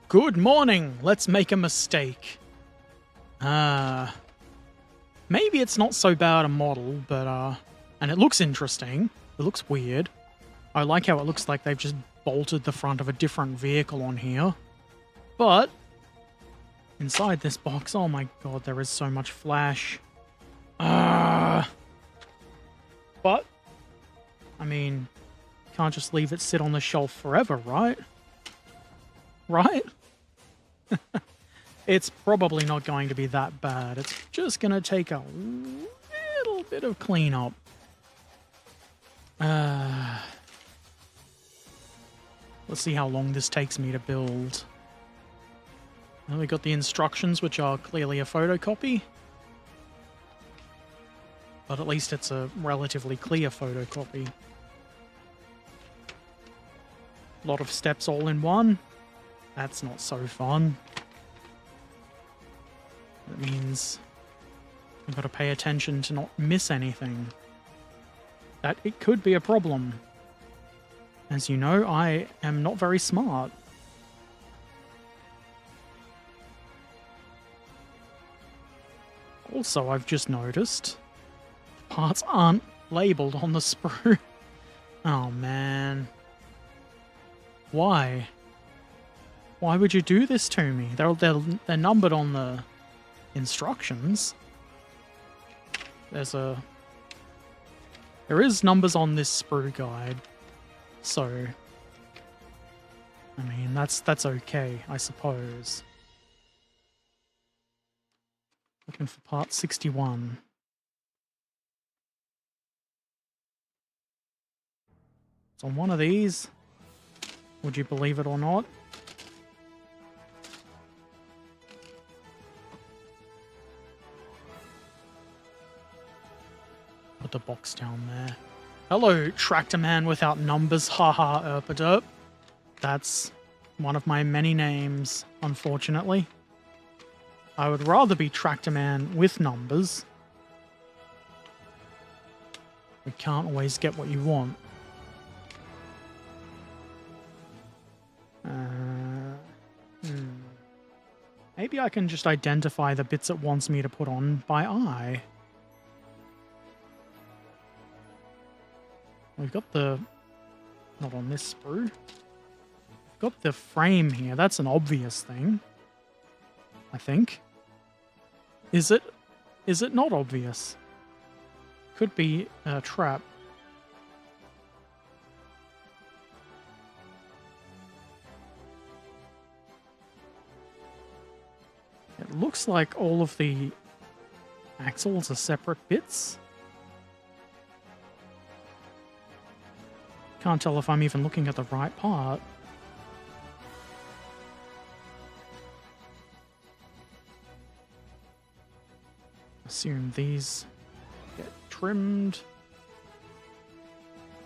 Good morning. Let's make a mistake. Maybe it's not so bad a model, but, and it looks interesting. It looks weird. I like how it looks like they've just bolted the front of a different vehicle on here. But, inside this box, oh my god, there is so much flash. But, I mean, can't just leave it sit on the shelf forever, right? Right? It's probably not going to be that bad. It's just going to take a little bit of cleanup. Let's see how long this takes me to build. Well, we got the instructions, which are clearly a photocopy. But at least it's a relatively clear photocopy. A lot of steps all in one. That's not so fun. That means I've got to pay attention to not miss anything. That it could be a problem. As you know, I am not very smart. Also, I've just noticed parts aren't labeled on the sprue. Oh man. Why? Why would you do this to me? They're numbered on the instructions. There is numbers on this sprue guide, so I mean that's okay, I suppose. Looking for part 61. It's on one of these. Would you believe it or not? Put the box down there. Hello, tractor man without numbers, haha, Erpaderp. That's one of my many names, unfortunately. I would rather be tractor man with numbers. We can't always get what you want. Maybe I can just identify the bits it wants me to put on by eye. We've got the... not on this sprue. We've got the frame here. That's an obvious thing. I think. Is it? Is it not obvious? Could be a trap. It looks like all of the axles are separate bits. Can't tell if I'm even looking at the right part. Assume these get trimmed.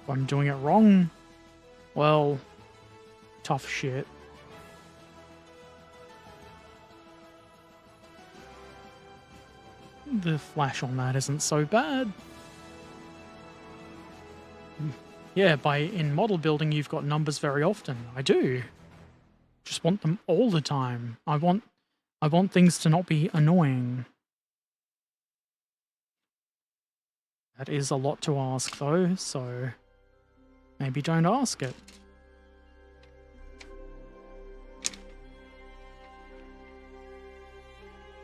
If I'm doing it wrong, well, tough shit. The flash on that isn't so bad. Yeah, in model building you've got numbers very often. I do. Just want them all the time. I want things to not be annoying. That is a lot to ask though, so maybe don't ask it.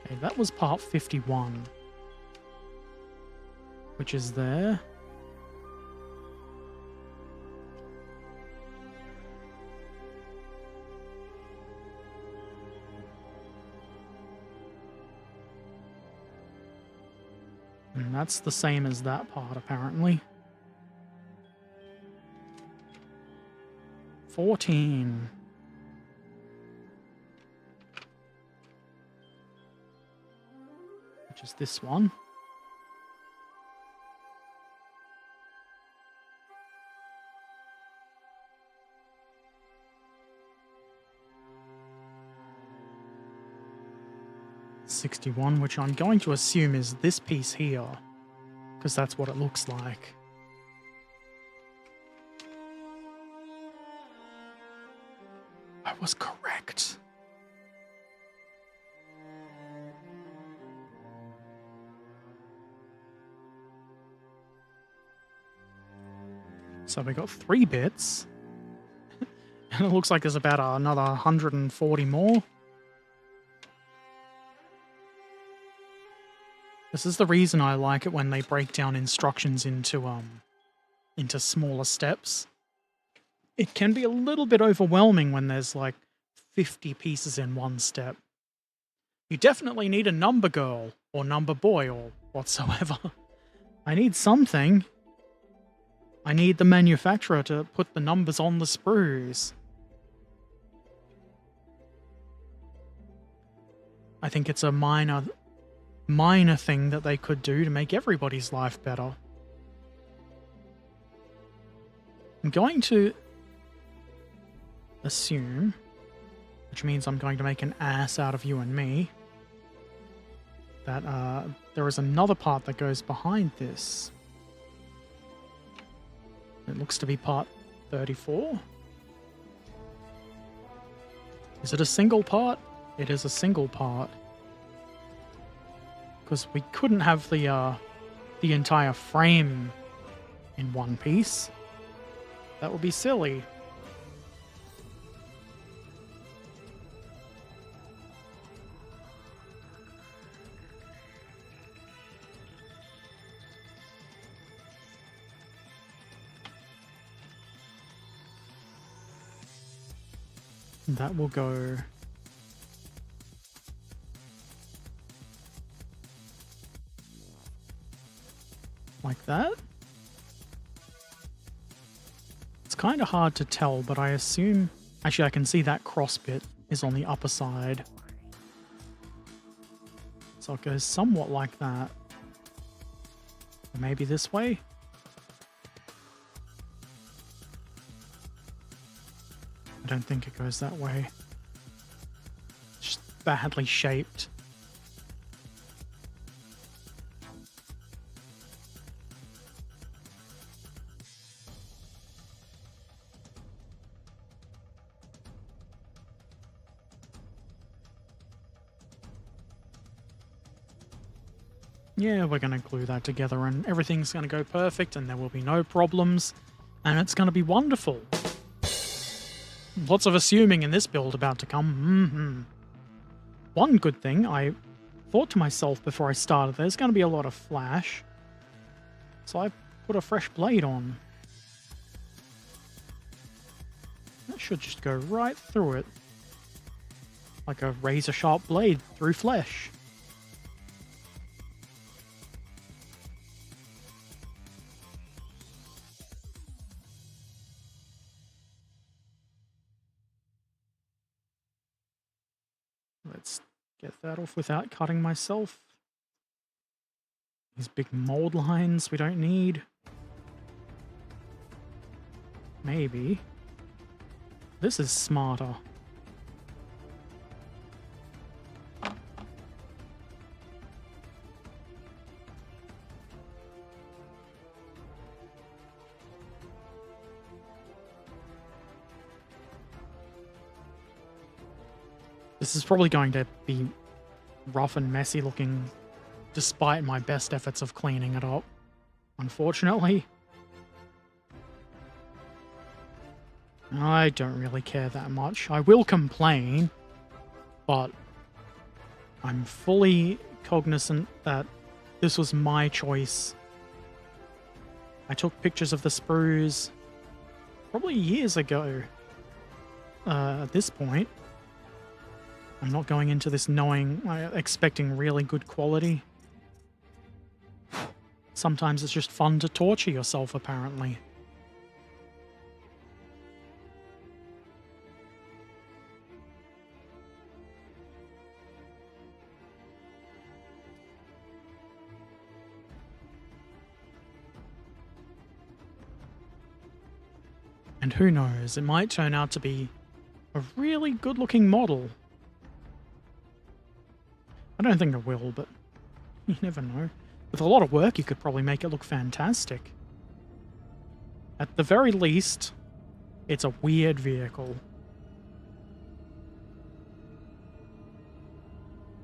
Okay, that was part 51. Which is there. And that's the same as that part, apparently. 14. Which is this one. .61, which I'm going to assume is this piece here, because that's what it looks like. I was correct. So we got 3 bits. And it looks like there's about another 140 more. This is the reason I like it when they break down instructions into smaller steps. It can be a little bit overwhelming when there's like 50 pieces in one step. You definitely need a number girl or number boy or whatsoever. I need something. I need the manufacturer to put the numbers on the sprues. I think it's a minor thing that they could do to make everybody's life better. I'm going to assume, which means I'm going to make an ass out of you and me, that there is another part that goes behind this. It looks to be part 34. Is it a single part? It is a single part. Because we couldn't have the entire frame in one piece. That would be silly. That will go like that. It's kind of hard to tell, but I assume... Actually, I can see that cross bit is on the upper side. So it goes somewhat like that. Or maybe this way? I don't think it goes that way. It's just badly shaped. Yeah, we're going to glue that together and everything's going to go perfect and there will be no problems and it's going to be wonderful. Lots of assuming in this build about to come. One good thing, I thought to myself before I started, there's going to be a lot of flash. So I put a fresh blade on. That should just go right through it. Like a razor-sharp blade through flesh. Let's get that off without cutting myself. These big mold lines we don't need. Maybe. This is smarter. This is probably going to be rough and messy looking, despite my best efforts of cleaning it up, unfortunately. I don't really care that much. I will complain, but I'm fully cognizant that this was my choice. I took pictures of the sprues probably years ago at this point. I'm not going into this expecting really good quality. Sometimes it's just fun to torture yourself, apparently. And who knows, it might turn out to be a really good-looking model. I don't think it will, but you never know. With a lot of work, you could probably make it look fantastic. At the very least, it's a weird vehicle.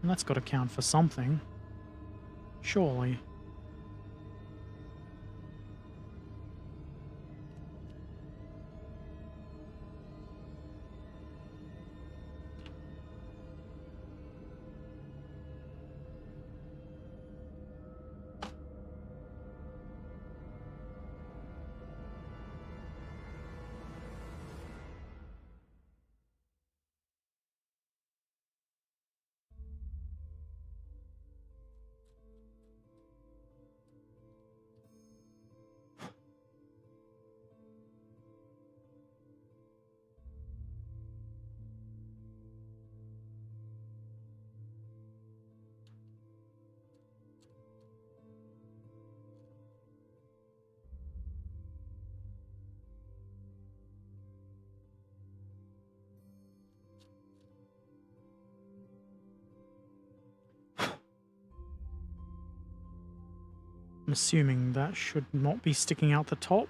And that's got to count for something. Surely. I'm assuming that should not be sticking out the top.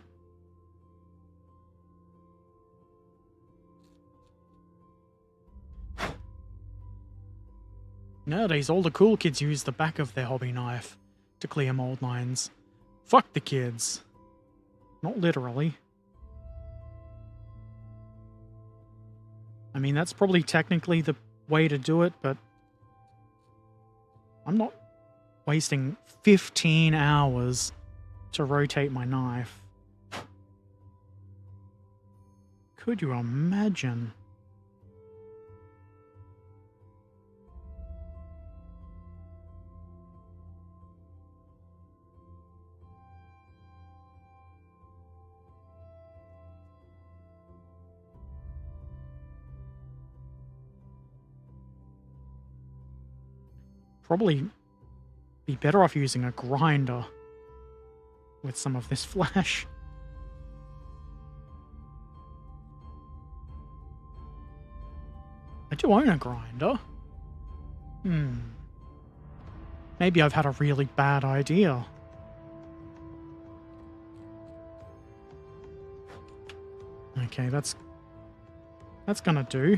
Nowadays, all the cool kids use the back of their hobby knife to clear mold lines. Fuck the kids. Not literally. I mean, that's probably technically the way to do it, but I'm not wasting 15 hours to rotate my knife. Could you imagine? Probably be better off using a grinder with some of this flash. I do own a grinder. Maybe I've had a really bad idea. Okay, that's gonna do.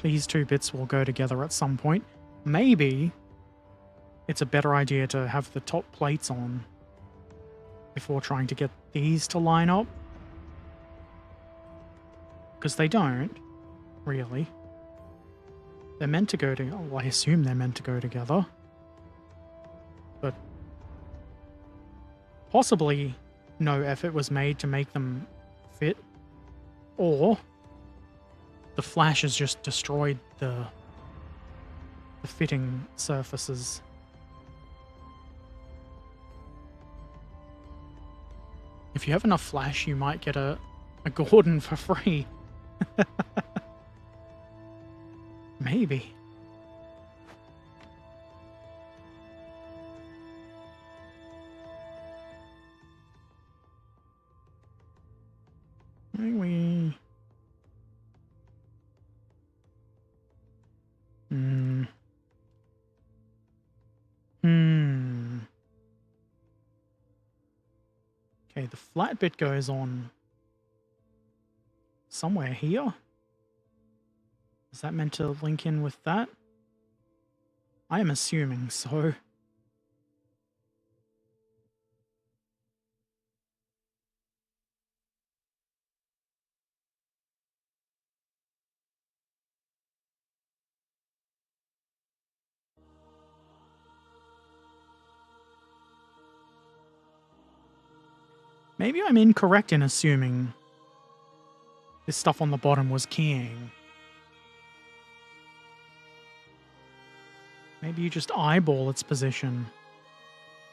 These two bits will go together at some point. Maybe it's a better idea to have the top plates on before trying to get these to line up. Because they don't, really. They're meant to go together. Well, I assume they're meant to go together. But possibly no effort was made to make them fit. Or the flash has just destroyed the fitting surfaces. If you have enough flash, you might get a Gordon for free. Maybe. We... Okay, the flat bit goes on somewhere here. Is that meant to link in with that? I am assuming so. Maybe I'm incorrect in assuming this stuff on the bottom was keying. Maybe you just eyeball its position.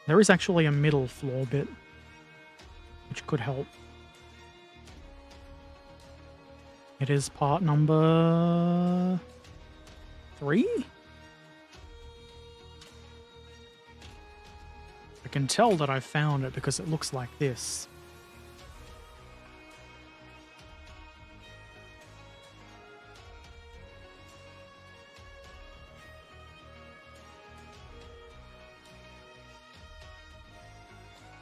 There is actually a middle floor bit, which could help. It is part number 3? I can tell that I found it because it looks like this.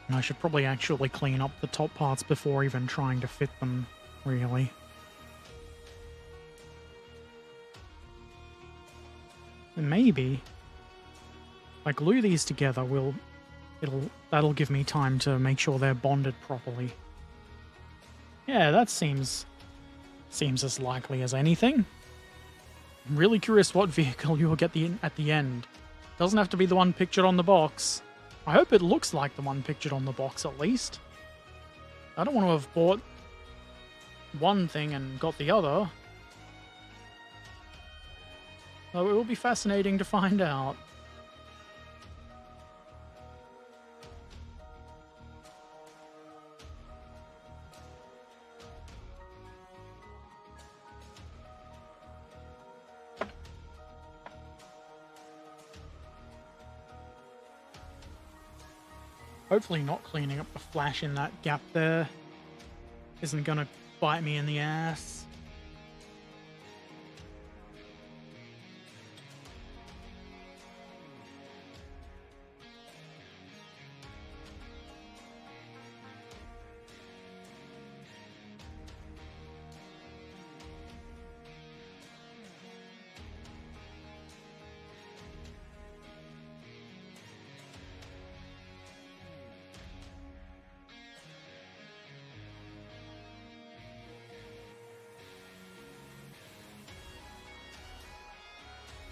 And I should probably actually clean up the top parts before even trying to fit them, really. And maybe, if I glue these together, that'll give me time to make sure they're bonded properly. Yeah, that seems as likely as anything. I'm really curious what vehicle you will get at the end. Doesn't have to be the one pictured on the box. I hope it looks like the one pictured on the box, at least. I don't want to have bought one thing and got the other. Though it will be fascinating to find out. Hopefully not cleaning up the flash in that gap there isn't gonna bite me in the ass.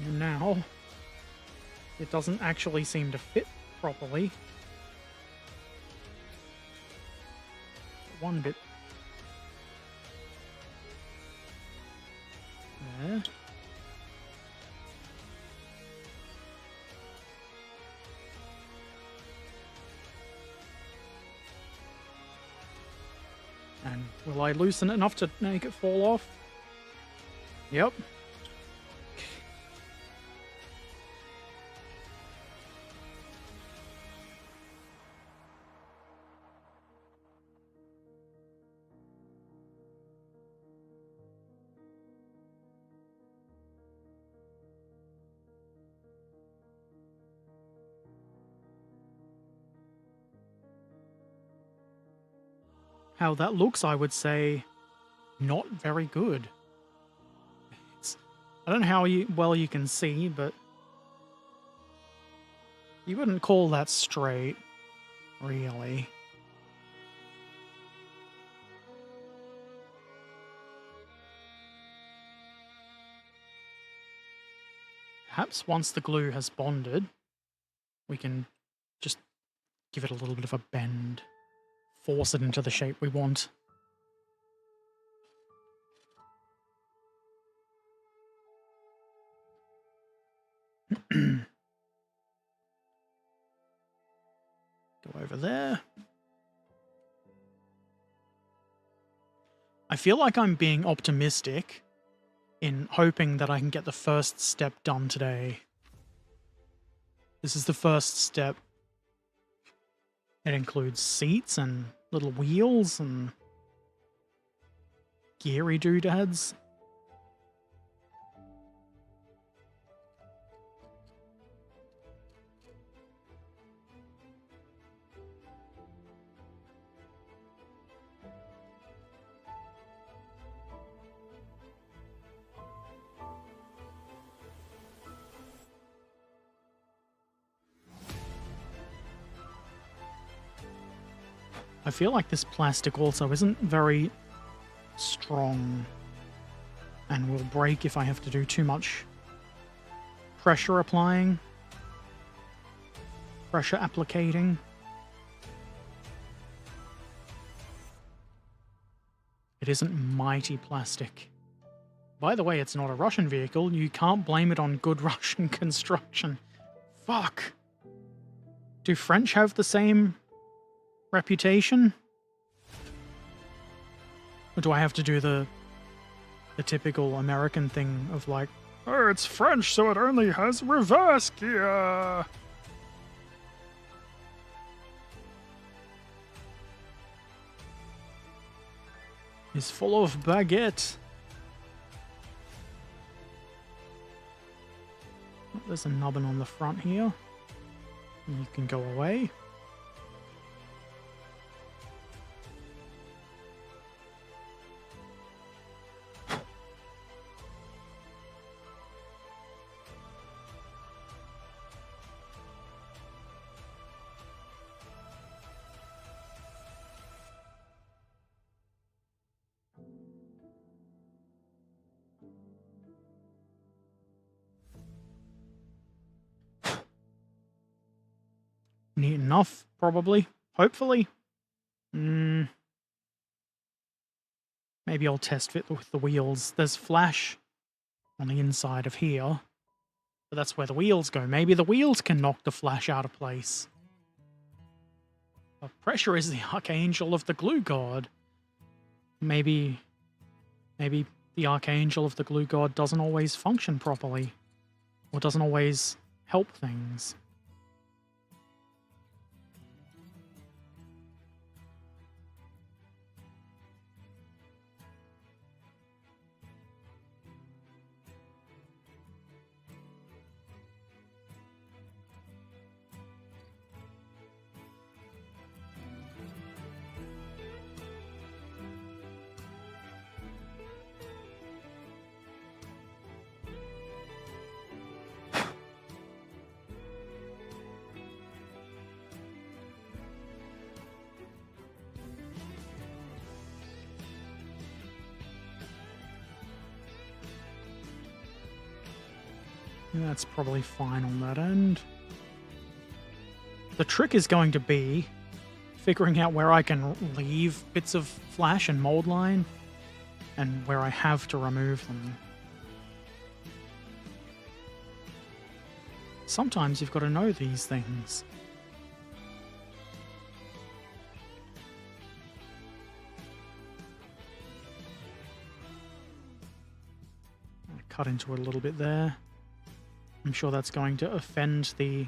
And now it doesn't actually seem to fit properly. One bit there. And will I loosen it enough to make it fall off? Yep. How that looks, I would say, not very good. I don't know how well you can see, but you wouldn't call that straight, really. Perhaps once the glue has bonded, we can just give it a little bit of a bend, force it into the shape we want. Go over there. I feel like I'm being optimistic in hoping that I can get the first step done today. This is the first step. It includes seats and little wheels and geary doodads. I feel like this plastic also isn't very strong and will break if I have to do too much pressure applying, pressure applicating. It isn't mighty plastic. By the way, it's not a Russian vehicle. You can't blame it on good Russian construction. Fuck. Do French have the same reputation? Or do I have to do the typical American thing of like, oh, it's French, so it only has reverse gear? It's full of baguette. Oh, there's a nubbin on the front here. You can go away. Neat enough, probably. Hopefully. Maybe I'll test fit with the wheels. There's flash on the inside of here. But that's where the wheels go. Maybe the wheels can knock the flash out of place. But pressure is the archangel of the glue god. Maybe the archangel of the glue god doesn't always function properly. Or doesn't always help things. That's probably fine on that end. The trick is going to be figuring out where I can leave bits of flash and mold line and where I have to remove them. Sometimes you've got to know these things. Cut into it a little bit there. I'm sure that's going to offend the,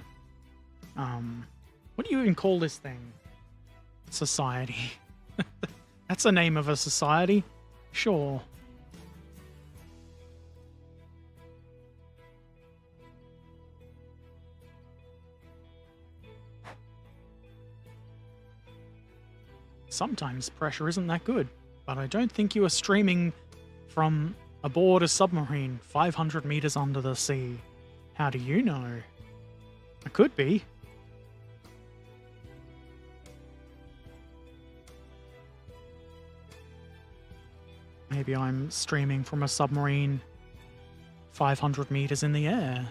what do you even call this thing? Society. That's the name of a society? Sure. Sometimes pressure isn't that good, but I don't think you are streaming from aboard a submarine 500 meters under the sea. How do you know? I could be. Maybe I'm streaming from a submarine 500 meters in the air.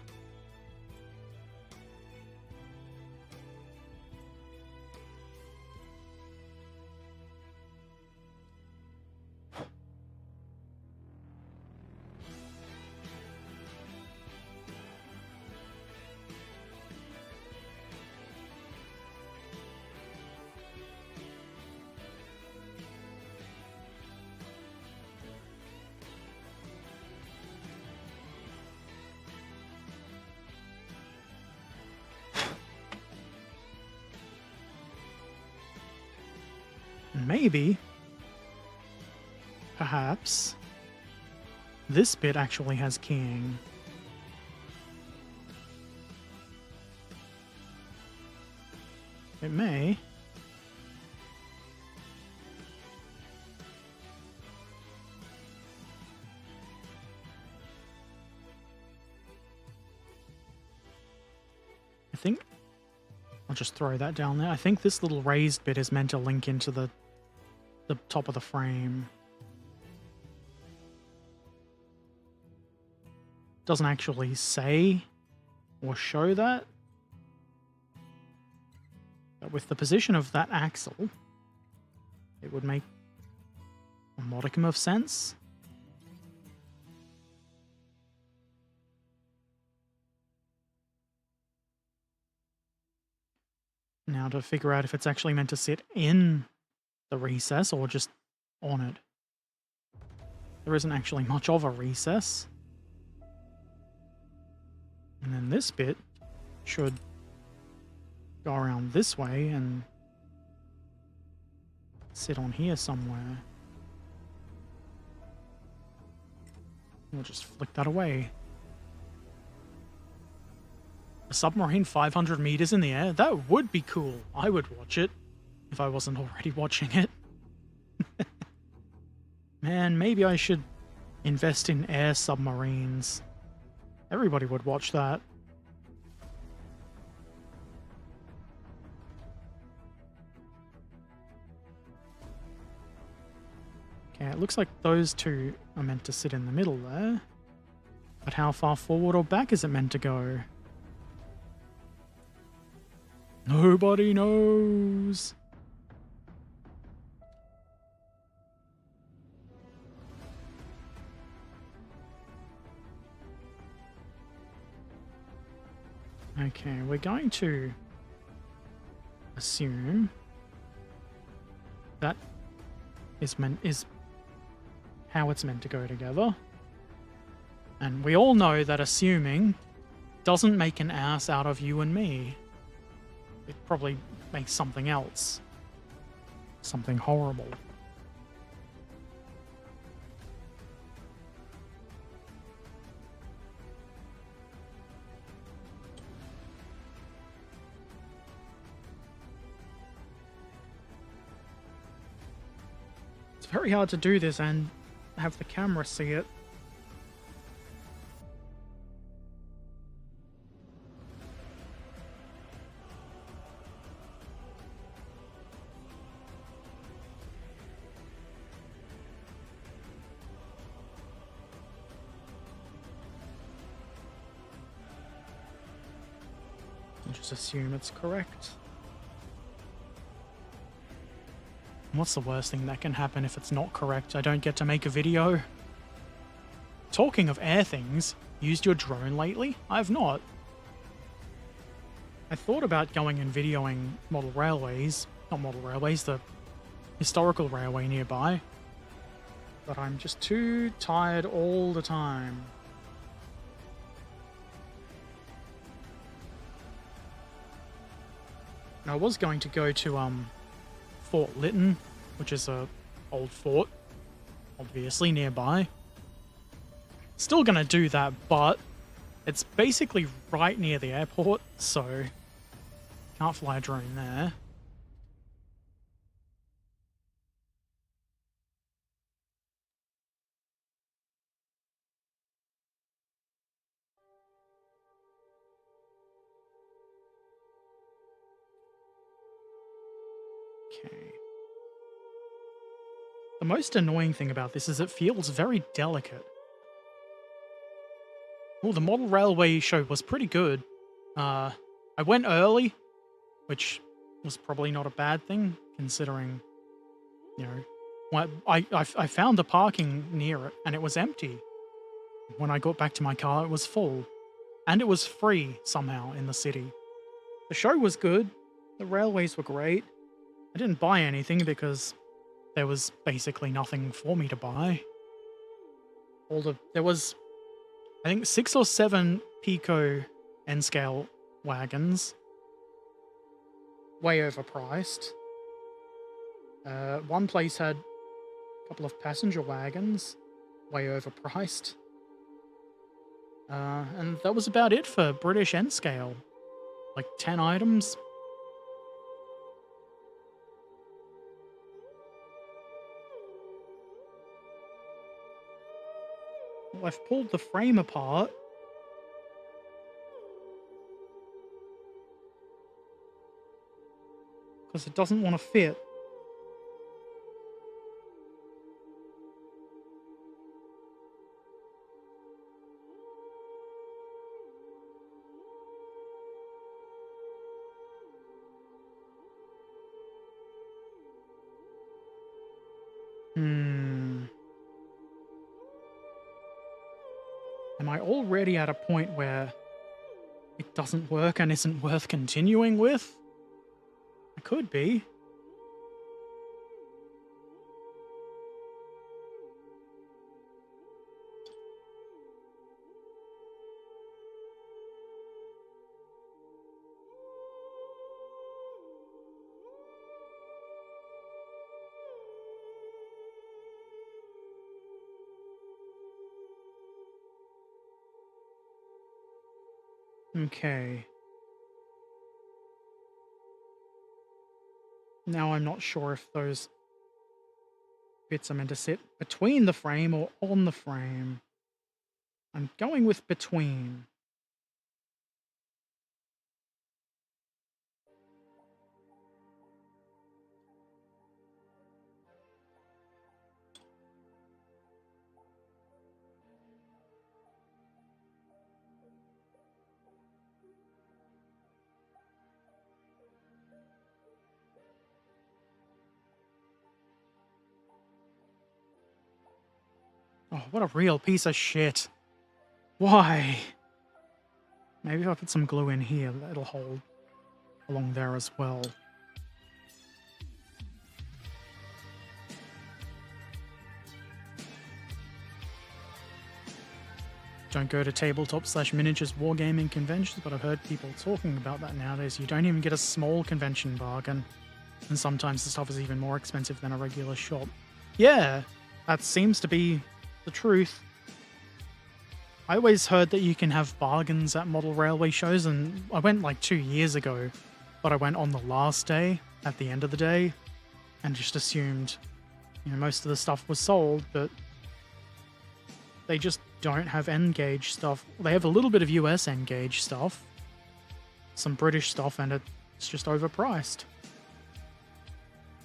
Maybe, perhaps, this bit actually has keying. It may. I think I'll just throw that down there. I think this little raised bit is meant to link into the top of the frame. Doesn't actually say or show that. But with the position of that axle, it would make a modicum of sense. Now to figure out if it's actually meant to sit in the recess or just on it. There isn't actually much of a recess. And then this bit should go around this way and sit on here somewhere. We'll just flick that away. A submarine 500 meters in the air? That would be cool. I would watch it if I wasn't already watching it. Man, maybe I should invest in air submarines. Everybody would watch that. Okay, it looks like those two are meant to sit in the middle there. But how far forward or back is it meant to go? Nobody knows. Okay, we're going to assume that is how it's meant to go together. And we all know that assuming doesn't make an ass out of you and me. It probably makes something else. Something horrible. It's very hard to do this and have the camera see it. I'll just assume it's correct. What's the worst thing that can happen if it's not correct? I don't get to make a video. Talking of air things, used your drone lately? I have not. I thought about going and videoing model railways, not model railways, the historical railway nearby. But I'm just too tired all the time. And I was going to go to Fort Lytton, which is a old fort, obviously nearby. Still gonna do that, but it's basically right near the airport, so can't fly a drone there. Okay. The most annoying thing about this is it feels very delicate. Well, the model railway show was pretty good. I went early, which was probably not a bad thing, considering, you know, I found the parking near it, and it was empty. When I got back to my car, it was full. And it was free, somehow, in the city. The show was good. The railways were great. I didn't buy anything because there was basically nothing for me to buy. There was, I think, 6 or 7 Pico N-scale wagons. Way overpriced. One place had a couple of passenger wagons. Way overpriced. And that was about it for British N-scale. Like 10 items. Well, I've pulled the frame apart. Because it doesn't want to fit. Am I already at a point where it doesn't work and isn't worth continuing with? I could be. Okay. Now I'm not sure if those bits are meant to sit between the frame or on the frame. I'm going with between. Oh, what a real piece of shit. Why? Maybe if I put some glue in here, that'll hold along there as well. Don't go to tabletop/miniatures wargaming conventions, but I've heard people talking about that nowadays. You don't even get a small convention bargain, and sometimes the stuff is even more expensive than a regular shop. Yeah, that seems to be the truth. I always heard that you can have bargains at model railway shows, and I went like 2 years ago, but I went on the last day, at the end of the day, and just assumed, you know, most of the stuff was sold, but they just don't have N-gauge stuff. They have a little bit of US N-gauge stuff, some British stuff, and it's just overpriced.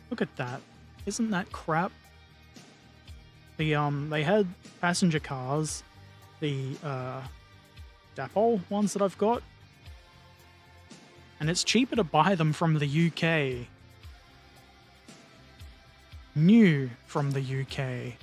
Look at that. Isn't that crap? They had passenger cars, the Dapol ones that I've got. And it's cheaper to buy them from the UK. New from the UK.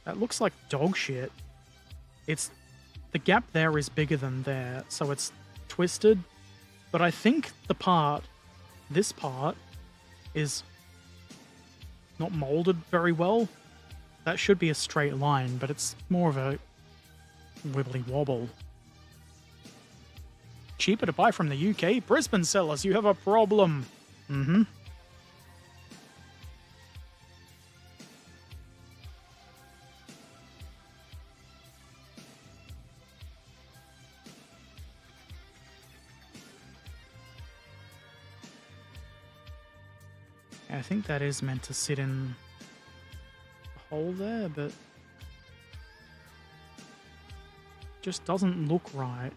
That looks like dog shit. It's the gap there is bigger than there, so it's twisted. But I think this part, is not molded very well. That should be a straight line, but it's more of a wibbly wobble. Cheaper to buy from the UK? Brisbane sellers, you have a problem. Mm-hmm. I think that is meant to sit in a hole there, but just doesn't look right.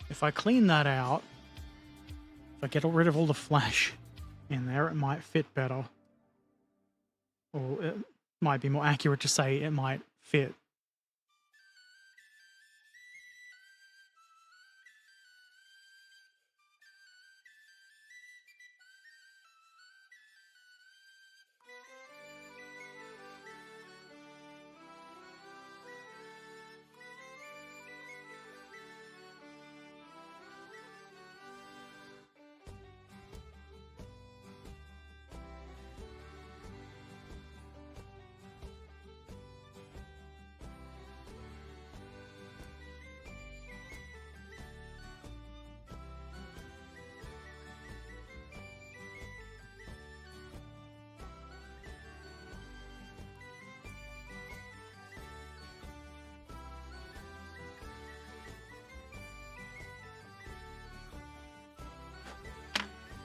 If I clean that out, if I get rid of all the flash in there, it might fit better. Or it might be more accurate to say it might fit.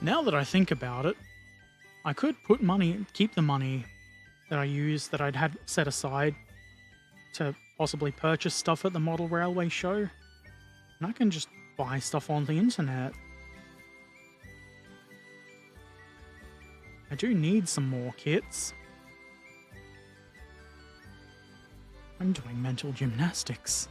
Now that I think about it, I could keep the money that I used, that I'd had set aside to possibly purchase stuff at the model railway show, and I can just buy stuff on the internet. I do need some more kits. I'm doing mental gymnastics.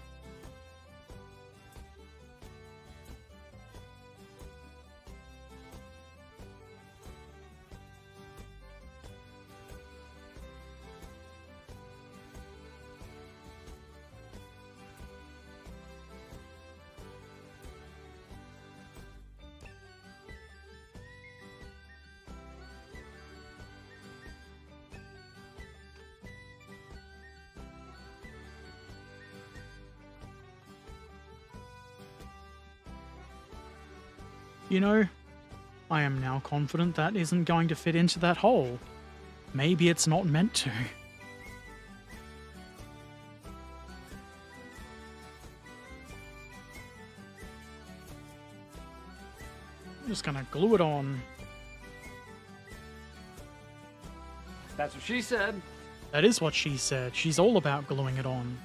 You know, I am now confident that isn't going to fit into that hole. Maybe it's not meant to. I'm just gonna glue it on. That's what she said. That is what she said. She's all about gluing it on.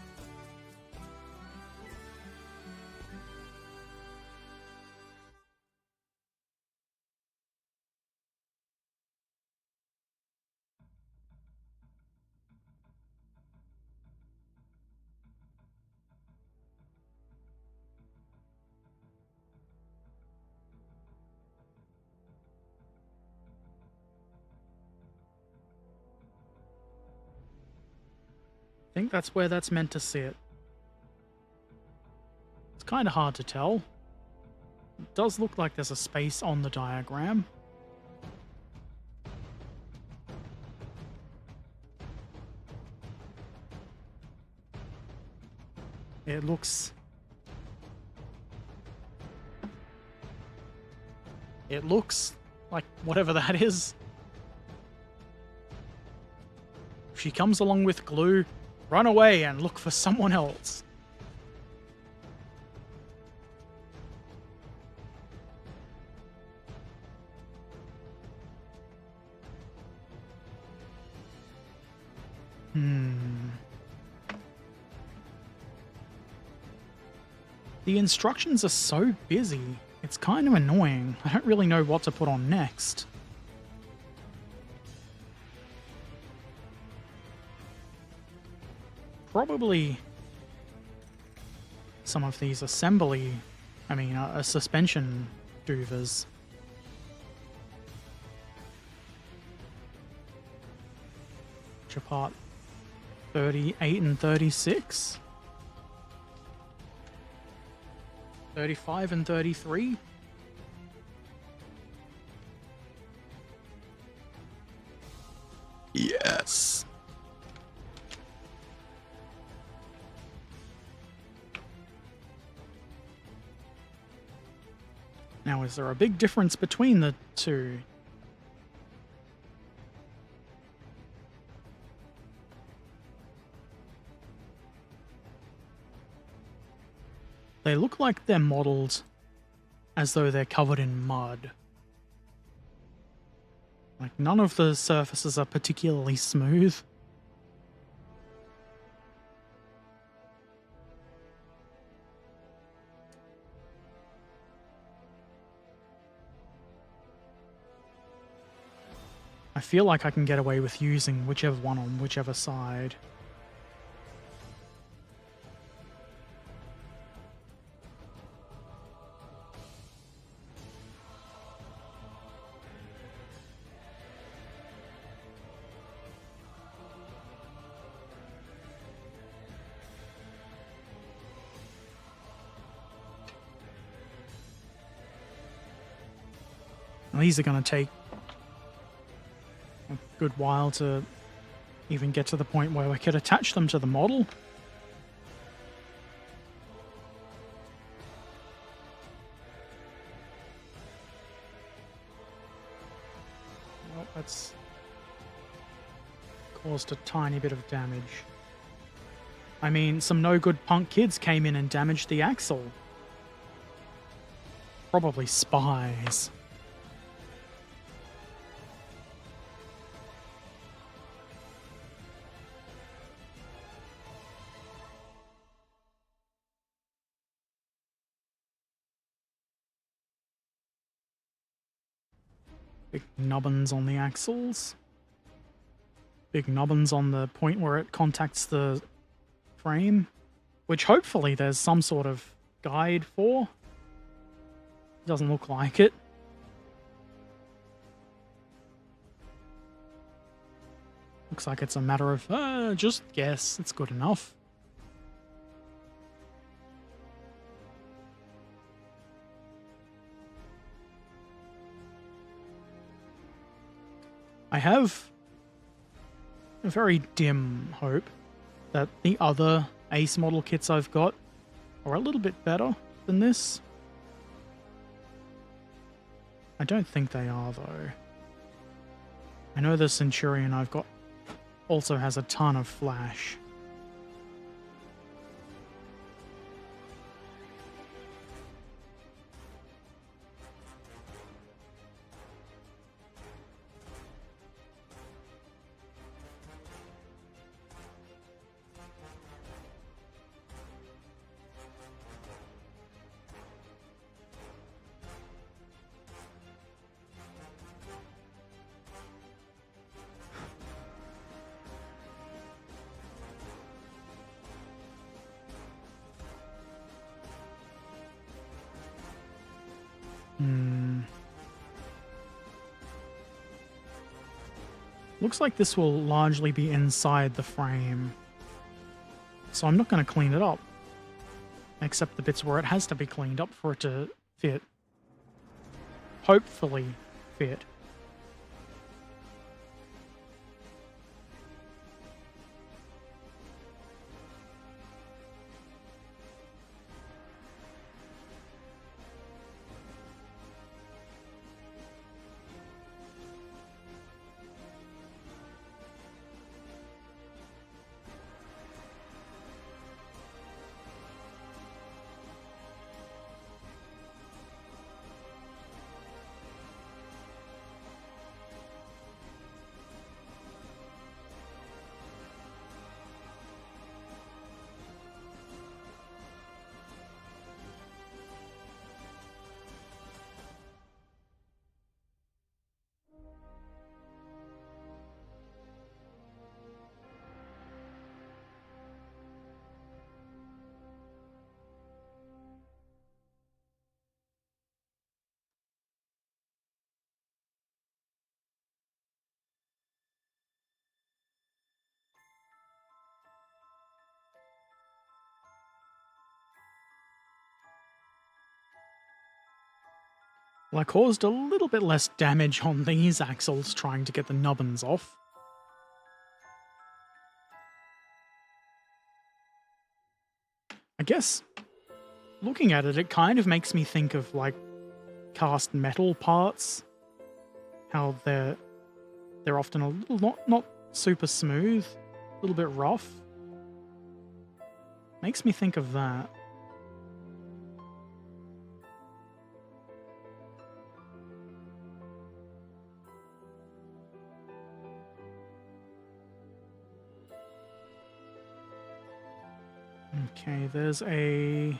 think that's where that's meant to sit. It's kind of hard to tell. It does look like there's a space on the diagram. It looks like whatever that is. If she comes along with glue, run away and look for someone else. The instructions are so busy, it's kind of annoying. I don't really know what to put on next. Probably some of these assembly, suspension doovers. Which are part 38 and 36. 35 and 33. Yes. Now, is there a big difference between the two? They look like they're modeled as though they're covered in mud. Like, none of the surfaces are particularly smooth. I feel like I can get away with using whichever one on whichever side. These are going to take a good while to even get to the point where we could attach them to the model. Well, that's caused a tiny bit of damage. I mean, some no-good punk kids came in and damaged the axle. Probably spies. Big nubbins on the axles. Big nubbins on the point where it contacts the frame, which hopefully there's some sort of guide for. Doesn't look like it. Looks like it's a matter of, just guess. It's good enough. I have a very dim hope that the other Ace model kits I've got are a little bit better than this. I don't think they are, though. I know the Centurion I've got also has a ton of flash. Looks like this will largely be inside the frame. So I'm not going to clean it up. Except the bits where it has to be cleaned up for it to fit. Hopefully fit. Well, I caused a little bit less damage on these axles trying to get the nubbins off. I guess, looking at it, it kind of makes me think of, like, cast metal parts. How they're often a little, not super smooth, a little bit rough. Makes me think of that. Okay, there's a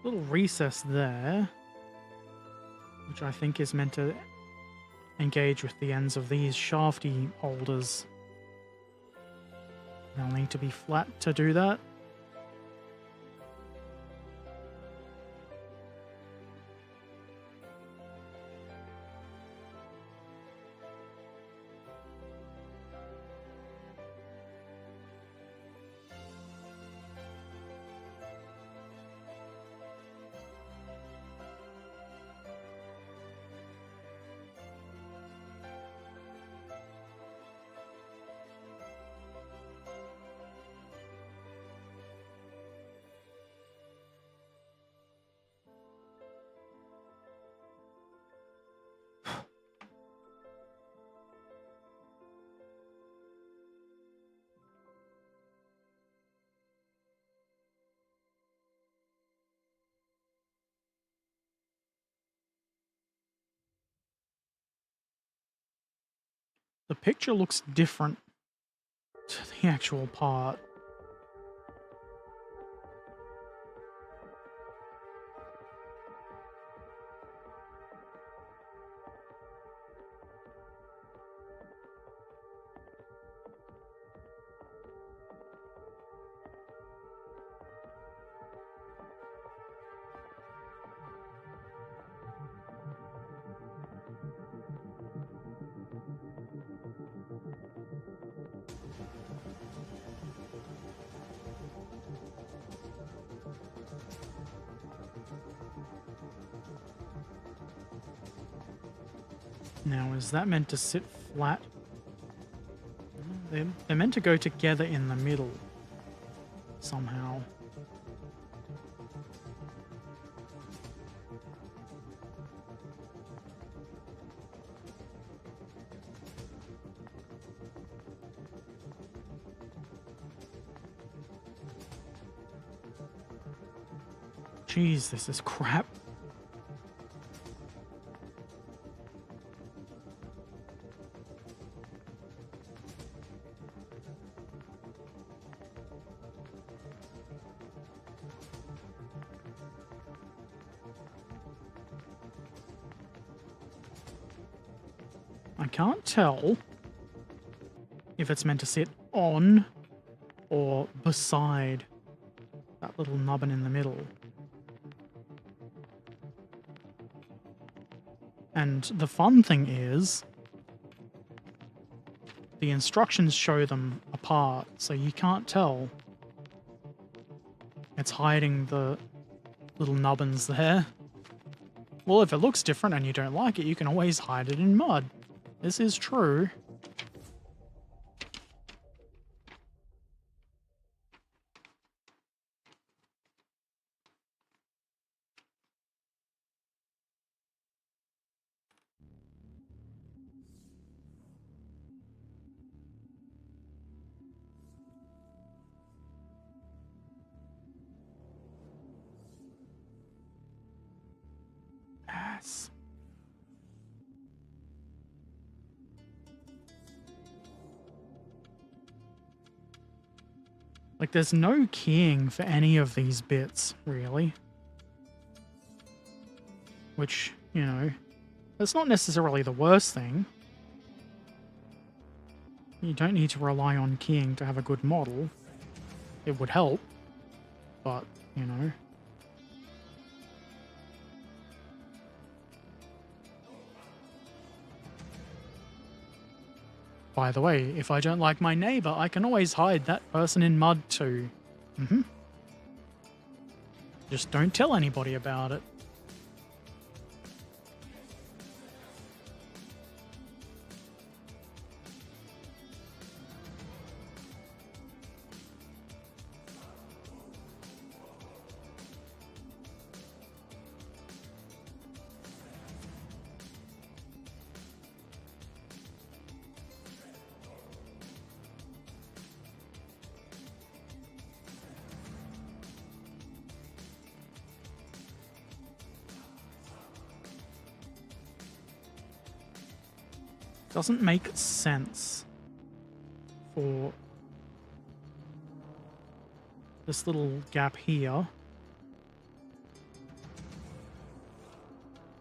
little recess there, which I think is meant to engage with the ends of these shafty holders. They'll need to be flat to do that. The picture looks different to the actual part. Now, is that meant to sit flat? They're meant to go together in the middle somehow. Jeez, this is crap. I can't tell if it's meant to sit on or beside that little nubbin in the middle. And the fun thing is, the instructions show them a apart, so you can't tell. It's hiding the little nubbins there. Well, if it looks different and you don't like it, you can always hide it in mud. This is true. Yes. Like, there's no keying for any of these bits, really. Which, you know, that's not necessarily the worst thing. You don't need to rely on keying to have a good model. It would help, but, you know. By the way, if I don't like my neighbor, I can always hide that person in mud too. Just don't tell anybody about it. Doesn't make sense for this little gap here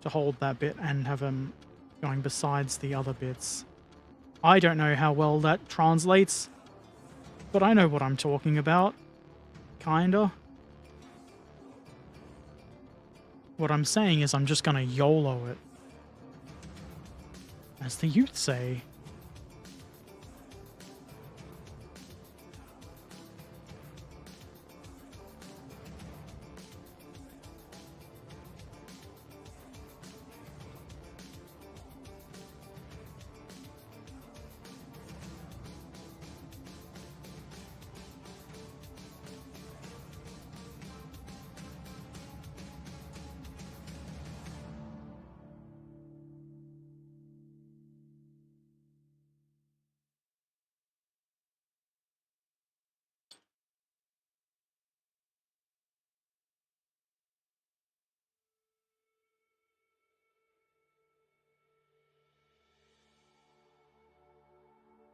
to hold that bit and have them going besides the other bits. I don't know how well that translates, but I know what I'm talking about. Kinda. What I'm saying is I'm just gonna YOLO it. As the youth say.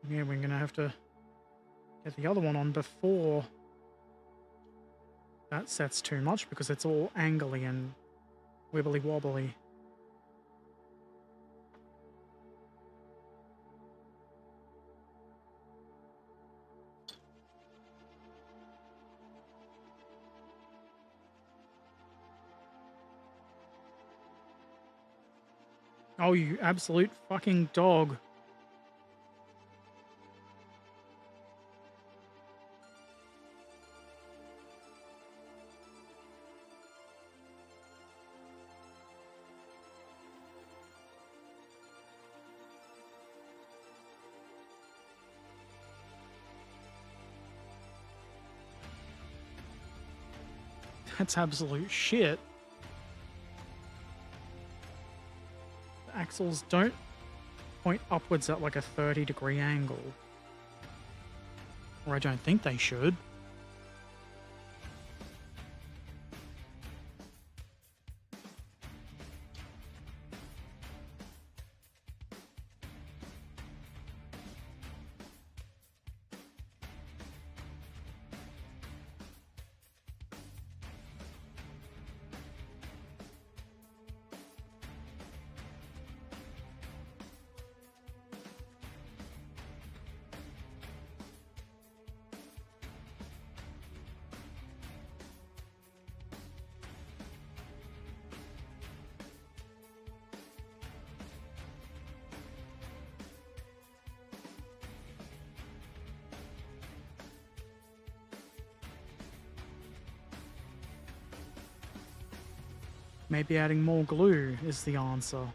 Yeah, we're gonna have to get the other one on before that sets too much because it's all angly and wibbly wobbly. Oh, you absolute fucking dog. That's absolute shit. The axles don't point upwards at like a 30-degree angle. Or I don't think they should. Maybe adding more glue is the answer.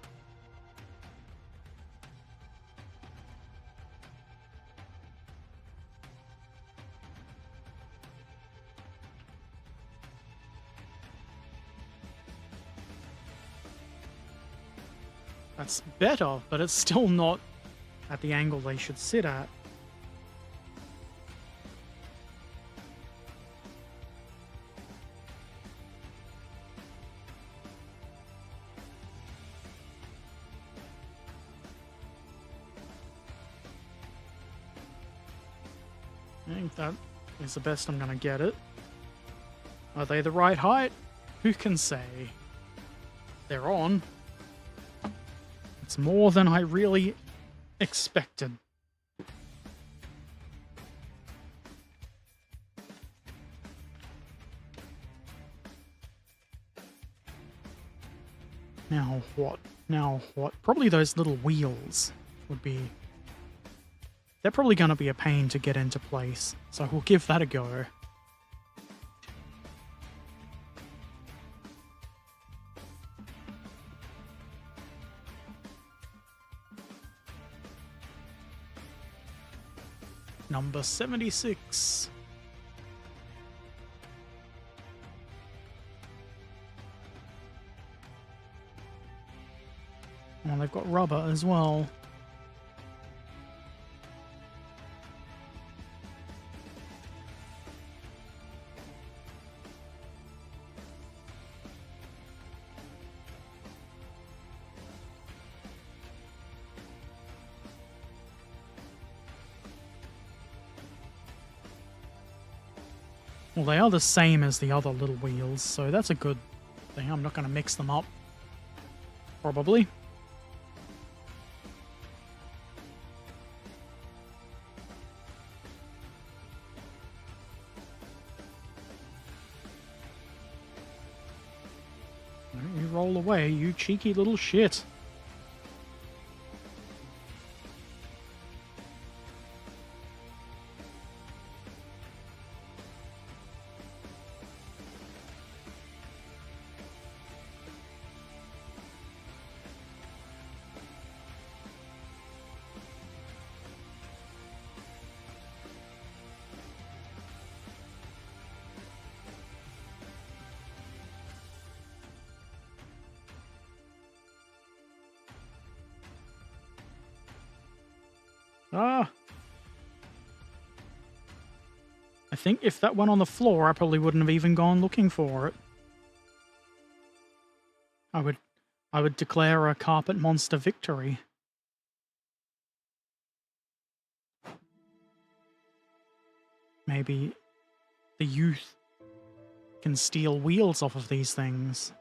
That's better, but it's still not at the angle they should sit at. I think that is the best I'm going to get it. Are they the right height? Who can say? They're on. It's more than I really expected. Now what? Now what? Probably those little wheels would be... They're probably going to be a pain to get into place, so we'll give that a go. Number 76. Oh, they've got rubber as well. Well, they are the same as the other little wheels, so that's a good thing. I'm not going to mix them up. Probably. Don't you roll away, you cheeky little shit. Ah! I think if that went on the floor, I probably wouldn't have even gone looking for it. I would declare a carpet monster victory. Maybe the youth can steal wheels off of these things.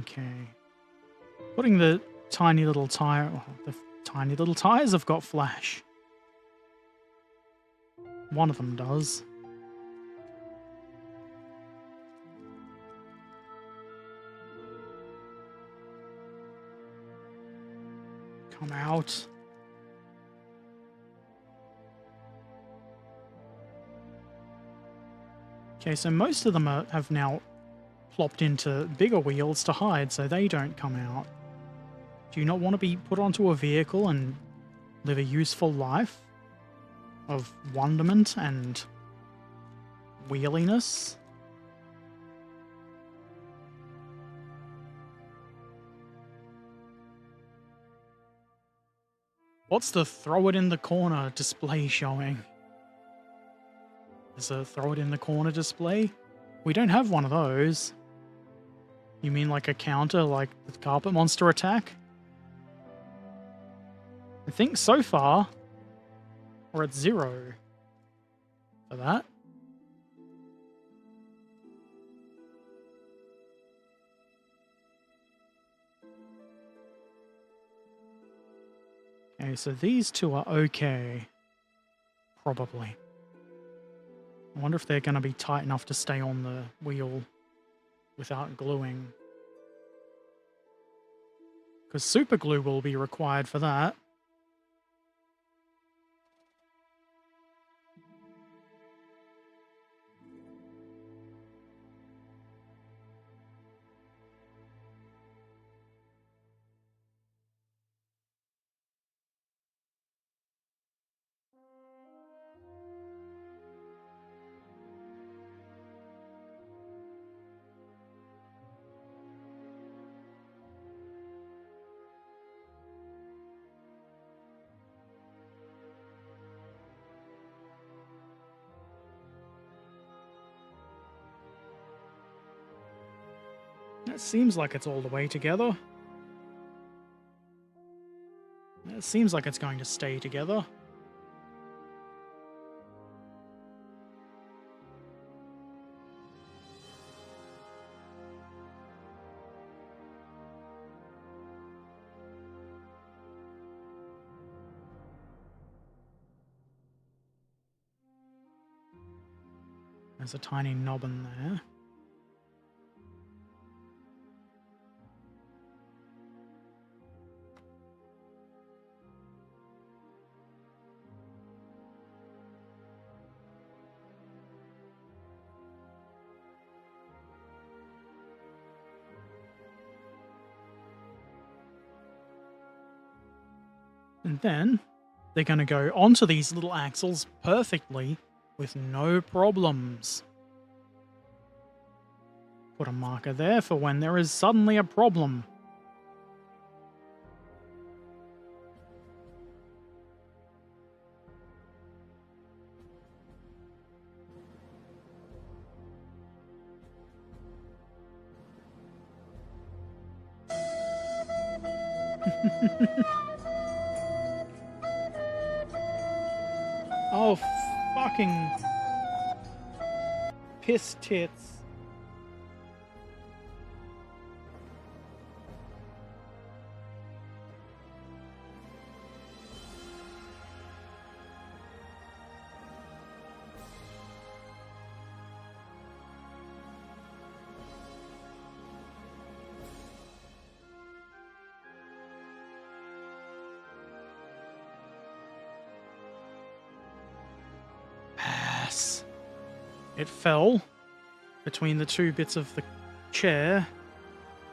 Okay. Putting the tiny little tire... Oh, the tiny little tires have got flash. One of them does. Come out. Okay, so most of them have now plopped into bigger wheels to hide so they don't come out. Do you not want to be put onto a vehicle and live a useful life of wonderment and wheeliness? What's the throw it in the corner display showing? Is a throw it in the corner display? We don't have one of those. You mean like a counter like the carpet monster attack? I think so far we're at 0 for that. Okay, so these two are okay. Probably. I wonder if they're going to be tight enough to stay on the wheel without gluing. because super glue will be required for that. That seems like it's all the way together. It seems like it's going to stay together. There's a tiny knob in there. And then they're going to go onto these little axles perfectly with no problems. Put a marker there for when there is suddenly a problem. Oh, fucking piss tits. Pass. It fell between the two bits of the chair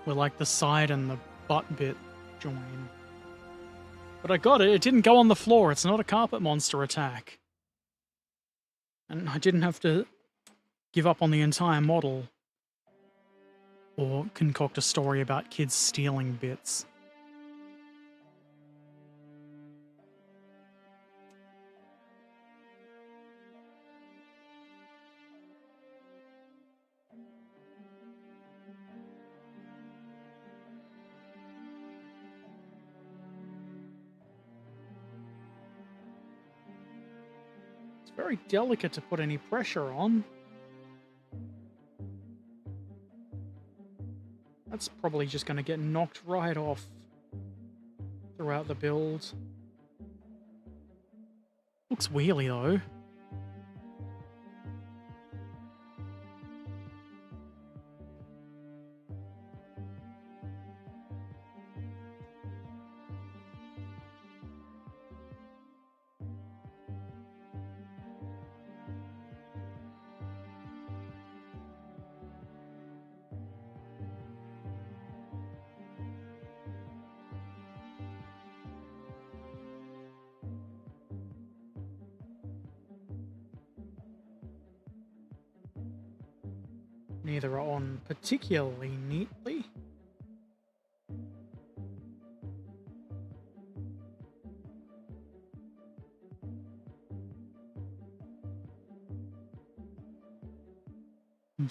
where like the side and the butt bit join. But I got it. It didn't go on the floor. It's not a carpet monster attack. And I didn't have to give up on the entire model or concoct a story about kids stealing bits. It's very delicate to put any pressure on. That's probably just going to get knocked right off throughout the build. Looks wheelie though. Neither are on particularly neatly.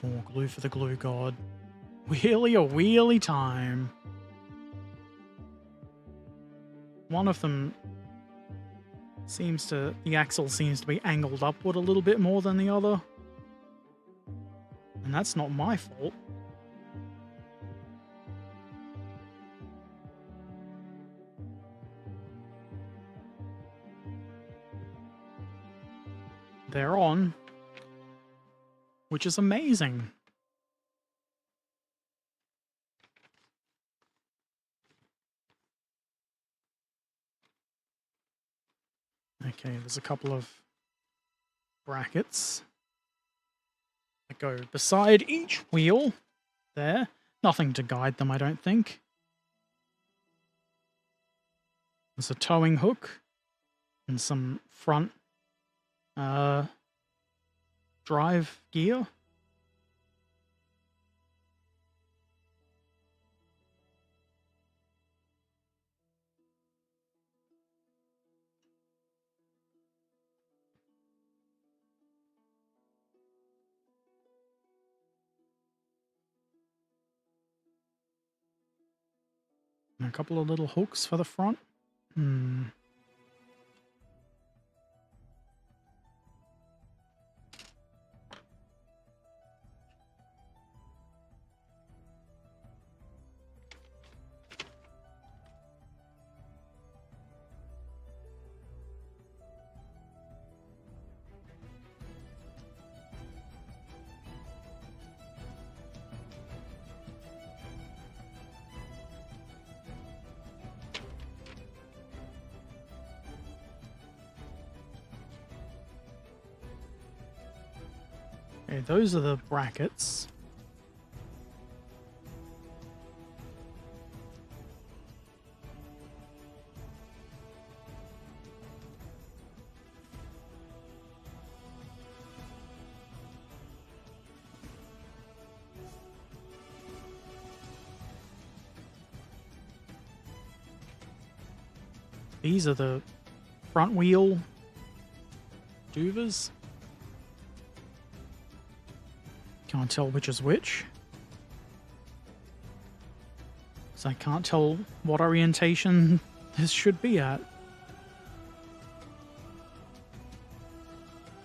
More glue for the glue god. Wheelie a wheelie time. One of them seems to... the axle seems to be angled upward a little bit more than the other. And that's not my fault. They're on, which is amazing. Okay, there's a couple of brackets that go beside each wheel there. Nothing to guide them, I don't think. There's a towing hook and some front drive gear. And a couple of little hooks for the front. Okay, those are the brackets. These are the front wheel duvers. Can't tell which is which. So I can't tell what orientation this should be at.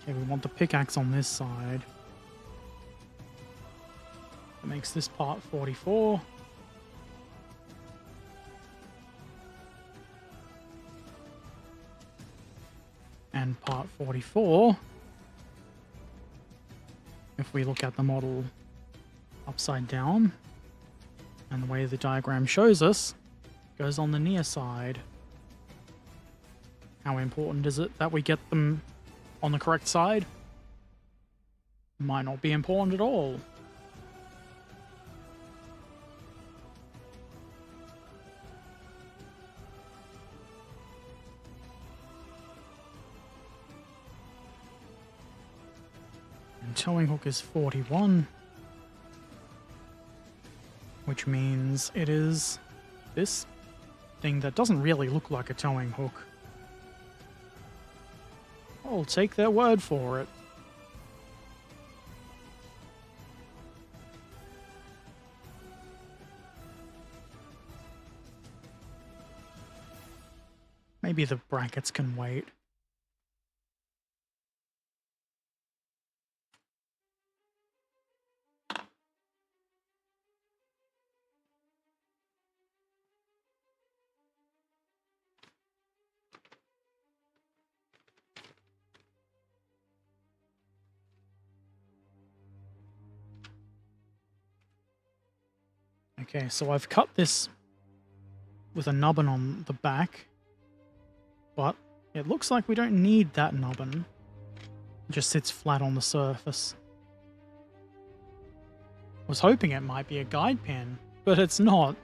Okay, we want the pickaxe on this side. That makes this part 44. And part 44, if we look at the model upside down, and the way the diagram shows us, goes on the near side. How important is it that we get them on the correct side? Might not be important at all. And towing hook is 41. Which means it is this thing that doesn't really look like a towing hook. I'll take their word for it. Maybe the brackets can wait. Okay, so I've cut this with a nubbin on the back, but it looks like we don't need that nubbin. It just sits flat on the surface. Was hoping it might be a guide pin, but it's not.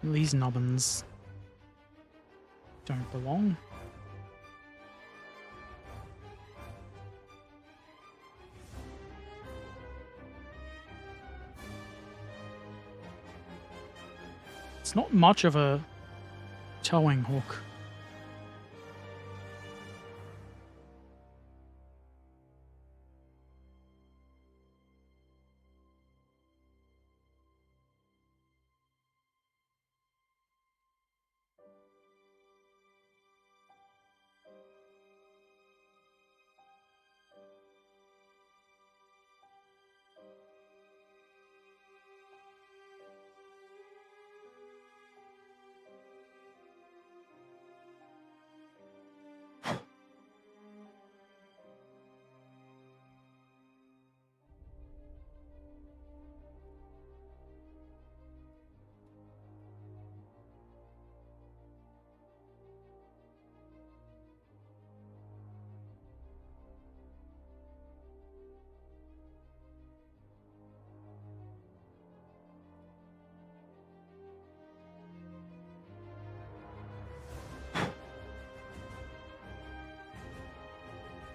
These nubbins don't belong. It's not much of a towing hook.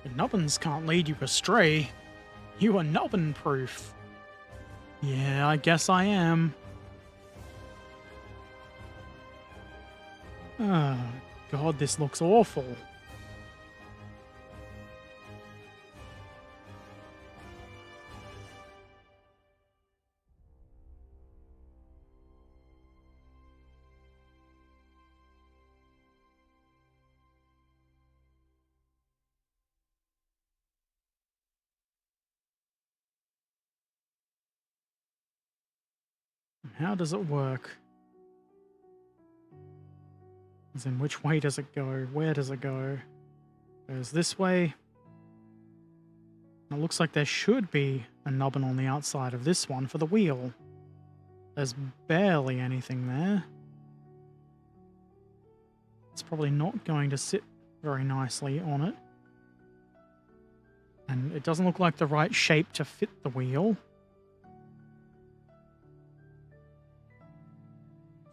The nubbins can't lead you astray. You are nubbin proof. Yeah, I guess I am. Oh, God, this looks awful. How does it work? As in, which way does it go? Where does it go? It goes this way. It looks like there should be a nubbin on the outside of this one for the wheel. There's barely anything there. It's probably not going to sit very nicely on it. And it doesn't look like the right shape to fit the wheel.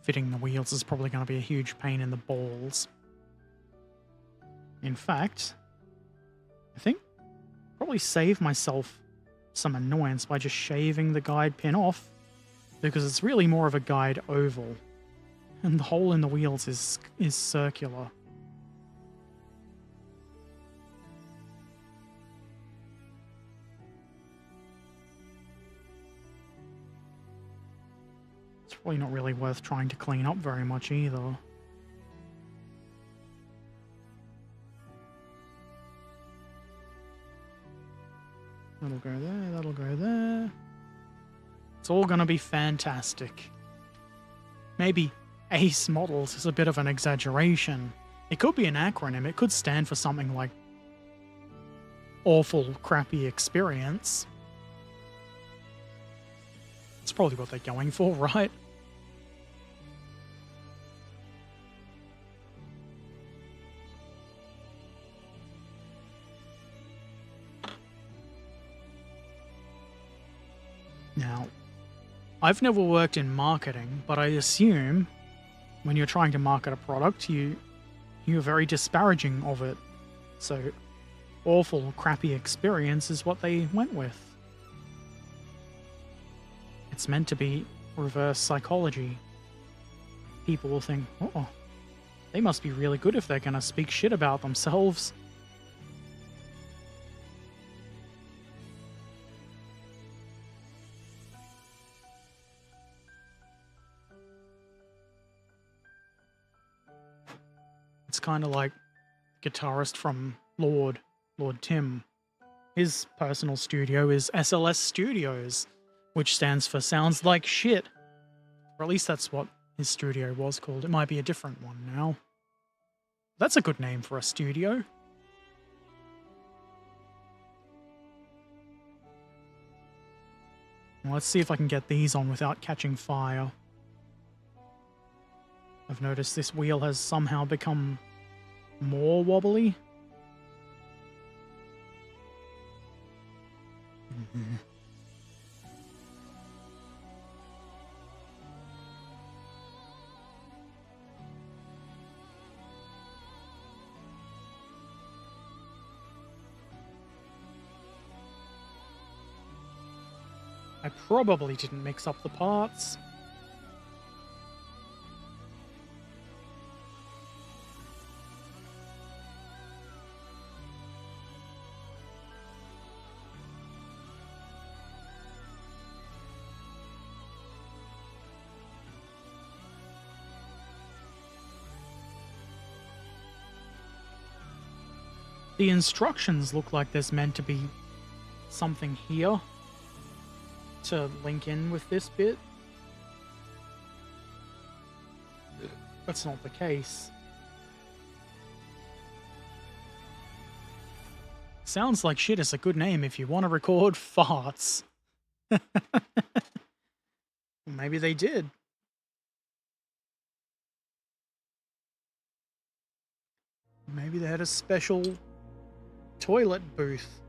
Fitting the wheels is probably going to be a huge pain in the balls. In fact, I think I'll probably save myself some annoyance by just shaving the guide pin off, because it's really more of a guide oval, and the hole in the wheels is circular. It's probably not really worth trying to clean up very much either. That'll go there, that'll go there. It's all gonna be fantastic. Maybe ACE models is a bit of an exaggeration. It could be an acronym. It could stand for something like awful, crappy experience. That's probably what they're going for, right? Now, I've never worked in marketing, but I assume when you're trying to market a product, you're very disparaging of it. So, awful, crappy experience is what they went with. It's meant to be reverse psychology. People will think, oh, they must be really good if they're going to speak shit about themselves. It's kind of like guitarist from Lord Tim. His personal studio is SLS Studios, which stands for Sounds Like Shit. Or at least that's what his studio was called. It might be a different one now. That's a good name for a studio. Well, let's see if I can get these on without catching fire. I've noticed this wheel has somehow become more wobbly. I probably didn't mix up the parts. The instructions look like there's meant to be something here to link in with this bit. That's not the case. Sounds Like Shit is a good name if you want to record farts. Maybe they did. Maybe they had a special toilet booth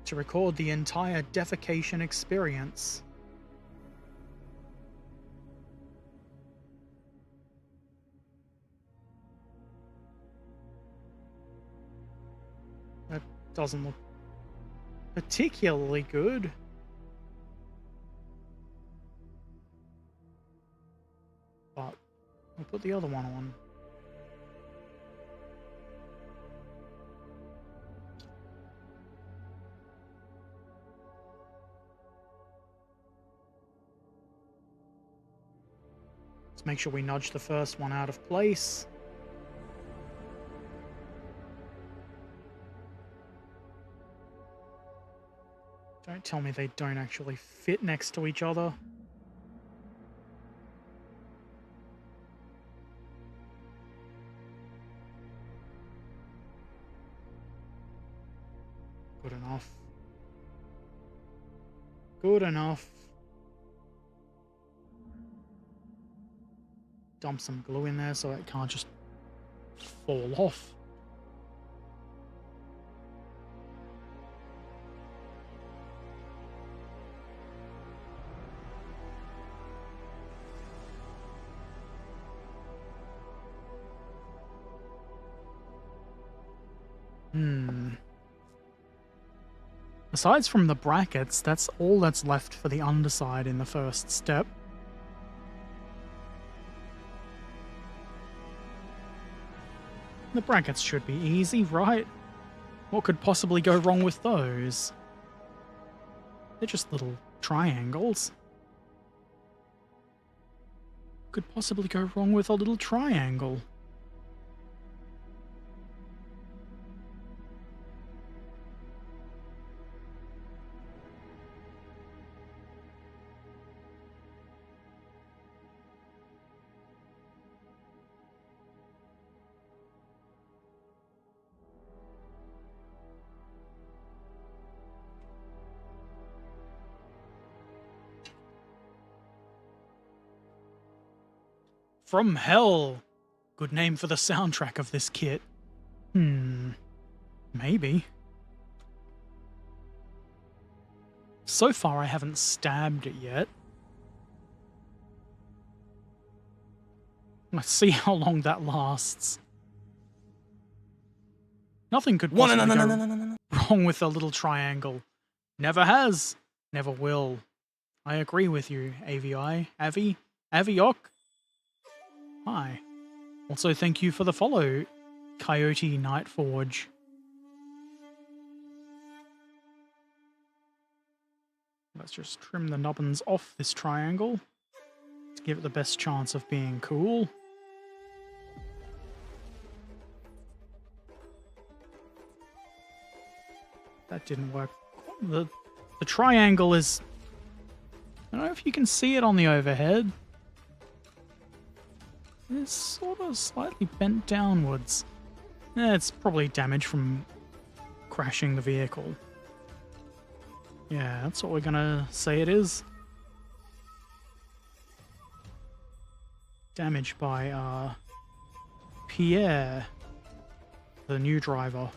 to record the entire defecation experience. That Doesn't look particularly good. But we'll put the other one on. Let's make sure we nudge the first one out of place. Don't tell me they don't actually fit next to each other. Good enough. Good enough. Dump some glue in there so it can't just fall off. Aside from the brackets, that's all that's left for the underside in the first step. The brackets should be easy, right? What could possibly go wrong with those? They're just little triangles. What could possibly go wrong with a little triangle? From Hell. Good name for the soundtrack of this kit. Maybe. So far I haven't stabbed it yet. Let's see how long that lasts. Nothing could possibly go wrong with a little triangle. Never has. Never will. I agree with you, AVI. Aviok. Hi. Also, thank you for the follow, Coyote Nightforge. Let's just trim the nubbins off this triangle to give it the best chance of being cool. That didn't work. The triangle is... I don't know if you can see it on the overhead. It's sort of slightly bent downwards. It's probably damage from crashing the vehicle. Yeah, that's what we're gonna say it is. Damage by, Pierre, the new driver.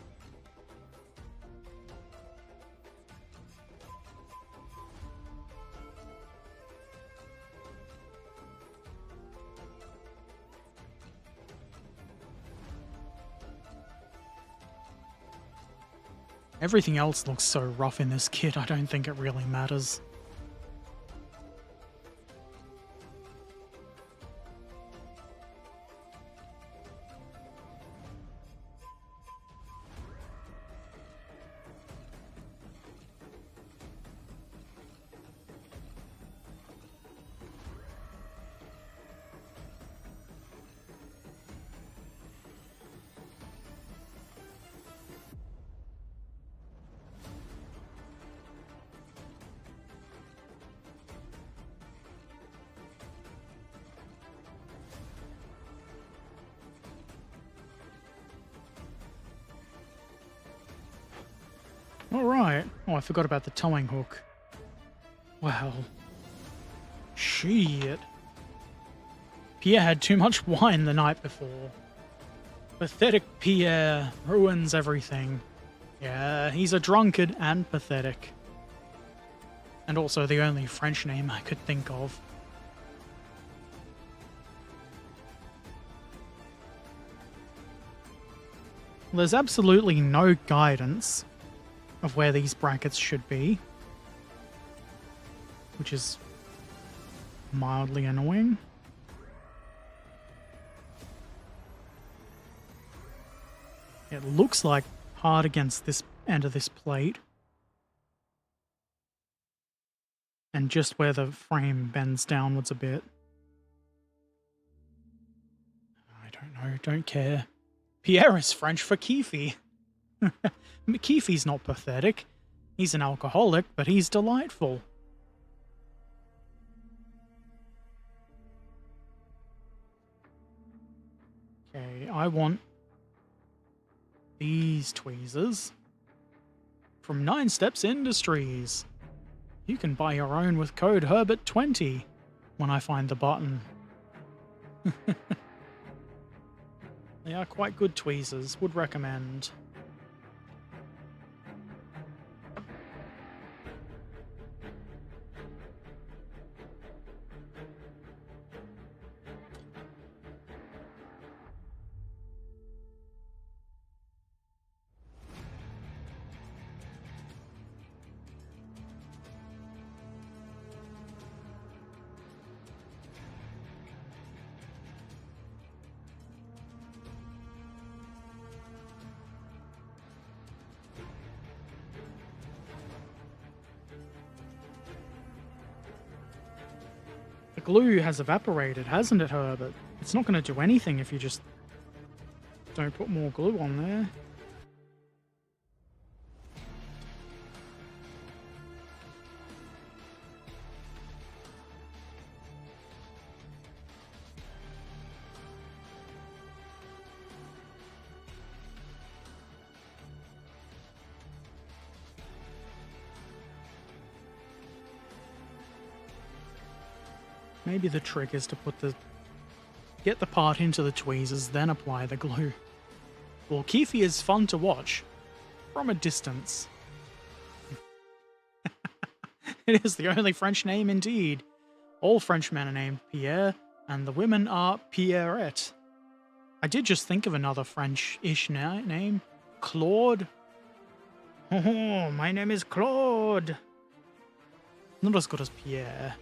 Everything else looks so rough in this kit, I don't think it really matters. Alright. Oh, I forgot about the towing hook. Wow. Shit. Pierre had too much wine the night before. Pathetic Pierre ruins everything. Yeah, he's a drunkard and pathetic. And also the only French name I could think of. There's absolutely no guidance of where these brackets should be, which is mildly annoying. It looks like hard against this end of this plate. And just where the frame bends downwards a bit. I don't know, don't care. Pierre is French for Keefe. Keefe's not pathetic. He's an alcoholic, but he's delightful. Okay, I want these tweezers from 9 Steps Industries. You can buy your own with code Herbert20 when I find the button. They are quite good tweezers, would recommend. The glue has evaporated, hasn't it, Herbert? It's not going to do anything if you just don't put more glue on there. Maybe the trick is to get the part into the tweezers, then apply the glue. Well, Keefe is fun to watch from a distance. It is the only French name indeed. All Frenchmen are named Pierre, and the women are Pierrette. I did just think of another French-ish name. Claude. Oh, my name is Claude. Not as good as Pierre.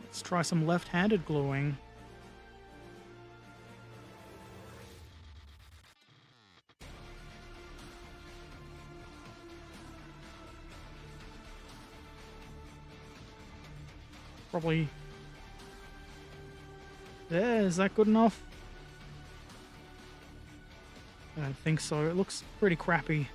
Let's try some left-handed gluing. Probably there. Is that good enough? I don't think so. It looks pretty crappy.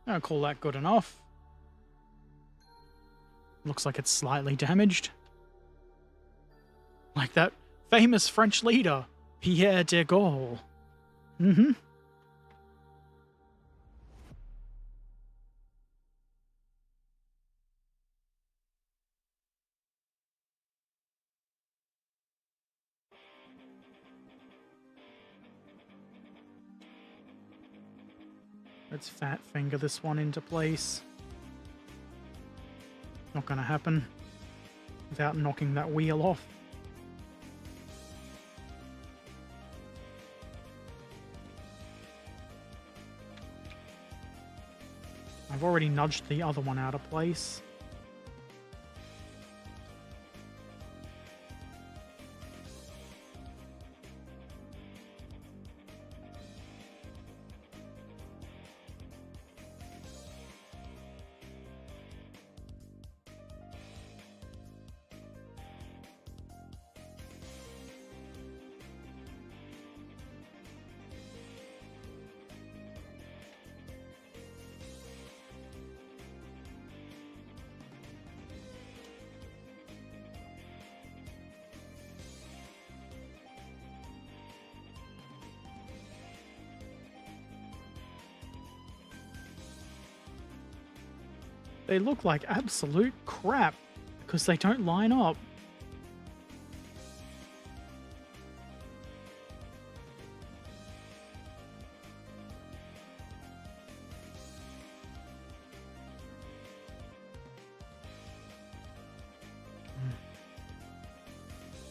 I don't call that good enough. Looks like it's slightly damaged. Like that famous French leader, Pierre de Gaulle. Mm-hmm. Let's fat finger this one into place. Not gonna happen without knocking that wheel off. I've already nudged the other one out of place. They look like absolute crap because they don't line up.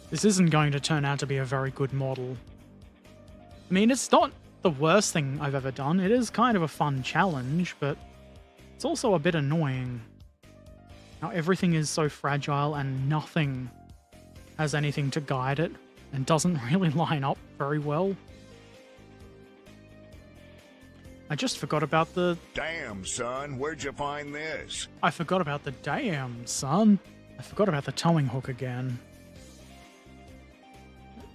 This isn't going to turn out to be a very good model. I mean, it's not the worst thing I've ever done. It is kind of a fun challenge, but it's also a bit annoying. Now everything is so fragile and nothing has anything to guide it and doesn't really line up very well. I just forgot about the... Damn, son, where'd you find this? I forgot about the damn, son. I forgot about the towing hook again.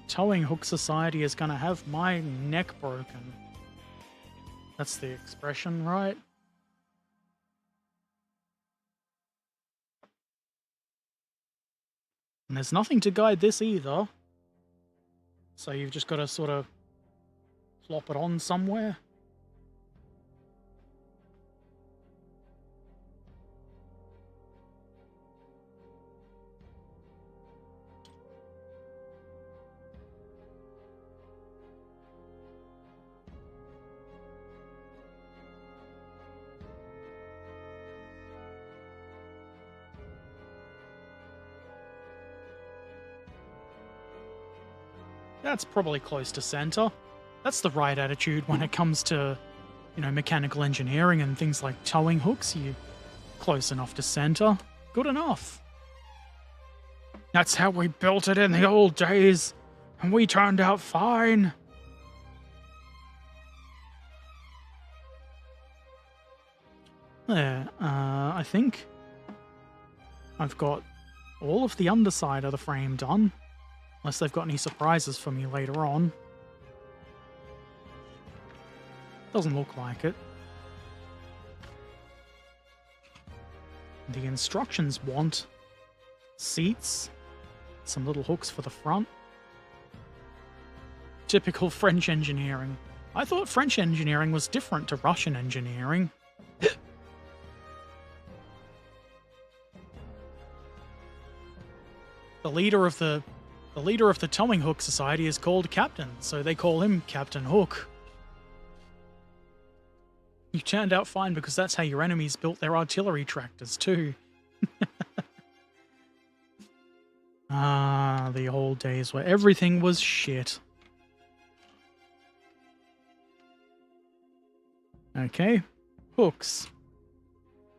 Towing Hook Society is gonna have my neck broken. That's the expression, right? And there's nothing to guide this either. So you've just got to sort of plop it on somewhere. That's probably close to center. That's the right attitude when it comes to, you know, mechanical engineering and things like towing hooks. You're close enough to center. Good enough. That's how we built it in the old days, and we turned out fine. There, I think I've got all of the underside of the frame done. Unless they've got any surprises for me later on. Doesn't look like it. The instructions want seats, some little hooks for the front. Typical French engineering. I thought French engineering was different to Russian engineering. The leader of the Towing Hook Society is called Captain, so they call him Captain Hook. You turned out fine because that's how your enemies built their artillery tractors too. Ah, the old days where everything was shit. Okay, hooks.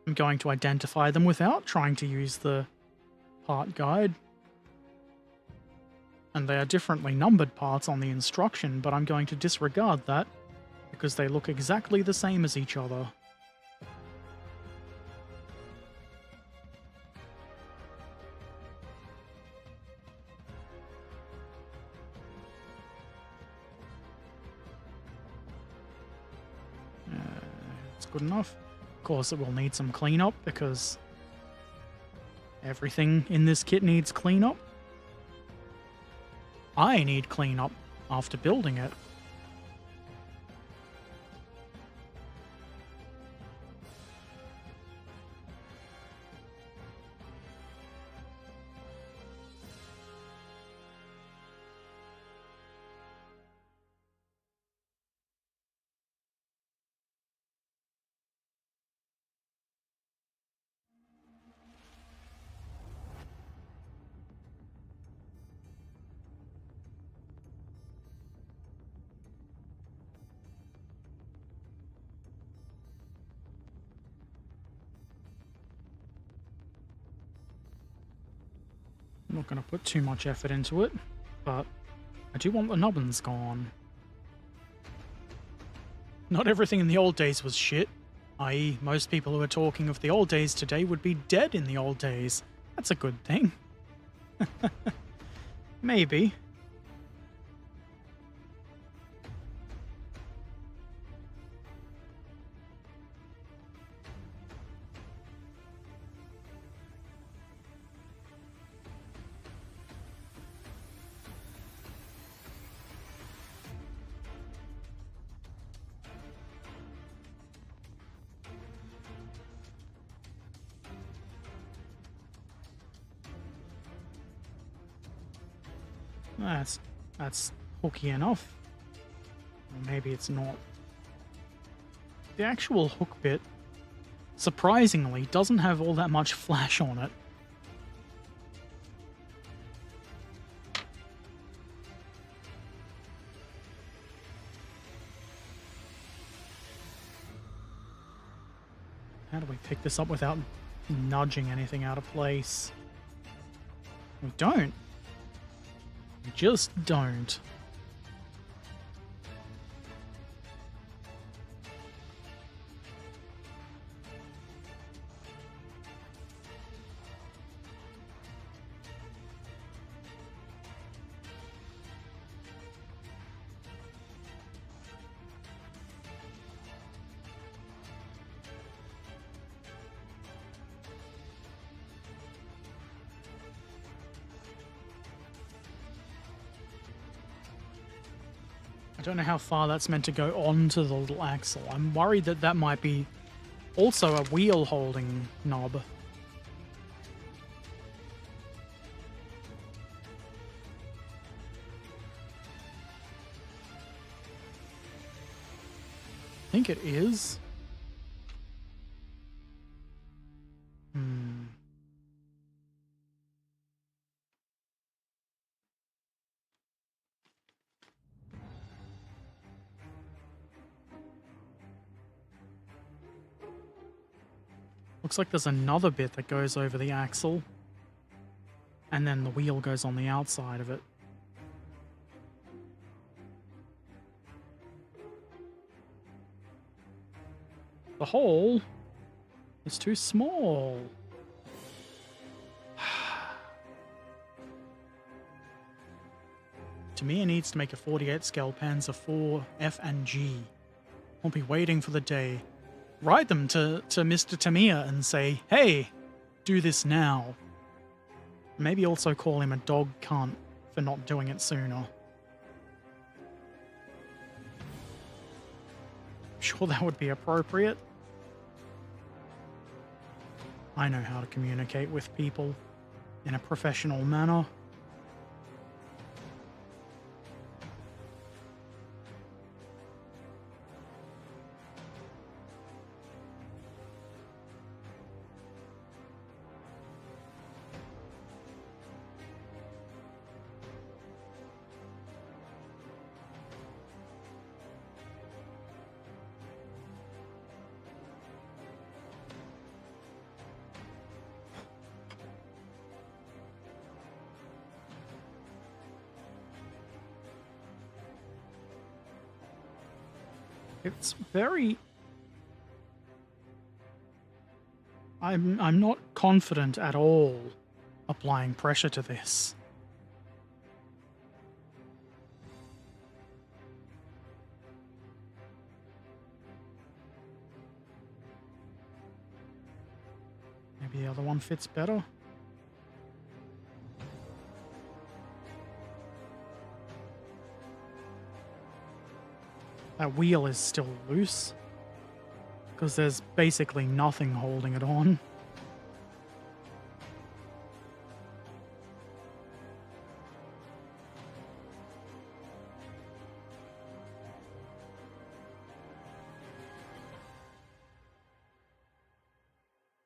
I'm going to identify them without trying to use the part guide. And they are differently numbered parts on the instruction, but I'm going to disregard that because they look exactly the same as each other. It's good enough. Of course, it will need some cleanup because everything in this kit needs cleanup. I need cleanup after building it. I'm not going to put too much effort into it, but I do want the nubbins gone. Not everything in the old days was shit, i.e. most people who are talking of the old days today would be dead in the old days. That's a good thing. Maybe. That's hooky enough. Or maybe it's not. The actual hook bit, surprisingly, doesn't have all that much flash on it. How do we pick this up without nudging anything out of place? We don't. We just don't. I don't know how far that's meant to go onto the little axle. I'm worried that that might be also a wheel holding knob. I think it is. Looks like there's another bit that goes over the axle, and then the wheel goes on the outside of it. The hole is too small. To me, it needs to make a 48 scale Panzer IV F and G. I'll be waiting for the day. Write them to Mr. Tamiya and say, hey, do this now. Maybe also call him a dog cunt for not doing it sooner. I'm sure that would be appropriate. I know how to communicate with people in a professional manner. It's very... I'm not confident at all applying pressure to this. Maybe the other one fits better. That wheel is still loose, because there's basically nothing holding it on.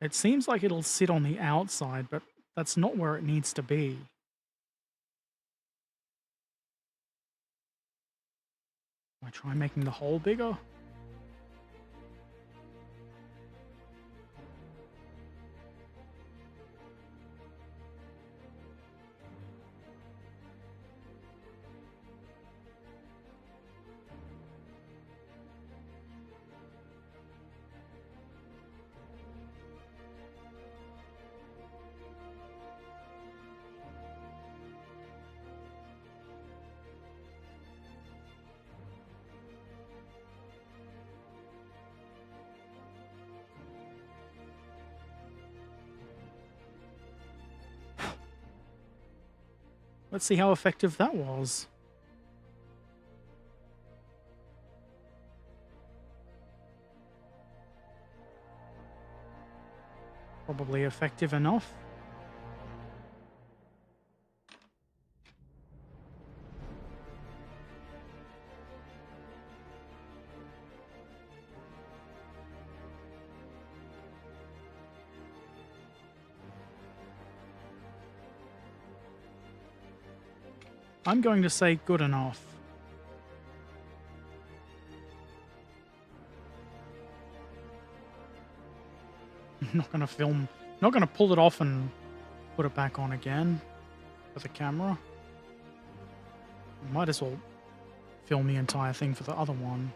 It seems like it'll sit on the outside, but that's not where it needs to be. I try making the hole bigger. Let's see how effective that was. Probably effective enough. I'm going to say good enough. I'm not going to film, not going to pull it off and put it back on again for the camera. Might as well film the entire thing for the other one.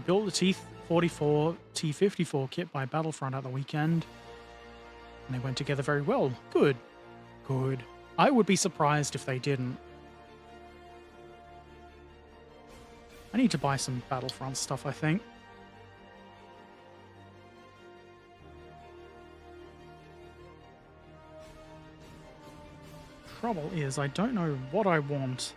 Built the T-44, T-54 kit by Battlefront at the weekend. And they went together very well. Good. Good. I would be surprised if they didn't. I need to buy some Battlefront stuff, I think. Trouble is, I don't know what I want.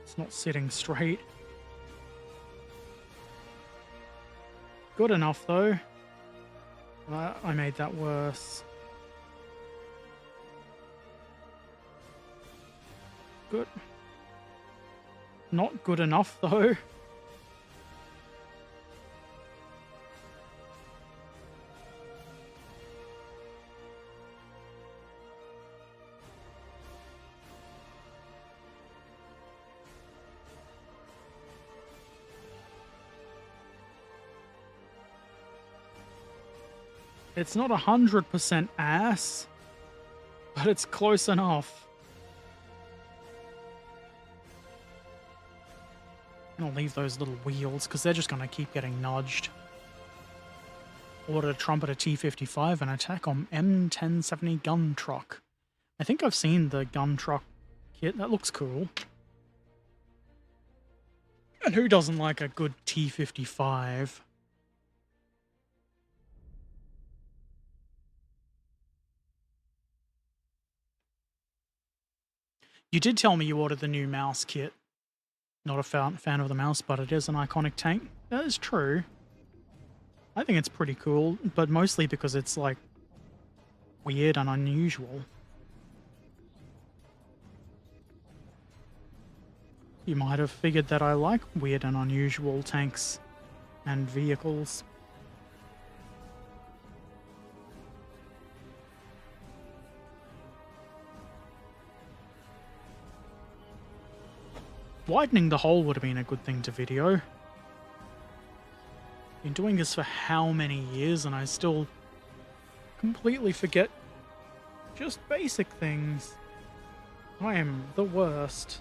It's not sitting straight. Good enough, though. I made that worse. Good. Not good enough, though. It's not 100% ass, but it's close enough. I'll leave those little wheels because they're just going to keep getting nudged. Ordered a Trumpeter T-55 and attack on M1070 gun truck. I think I've seen the gun truck kit. That looks cool. And who doesn't like a good T-55? You did tell me you ordered the new mouse kit. Not a fan of the mouse, but it is an iconic tank. That is true. I think it's pretty cool, but mostly because it's, like, weird and unusual. You might have figured that I like weird and unusual tanks and vehicles. Widening the hole would have been a good thing to video. Been doing this for how many years and I still completely forget just basic things. I am the worst.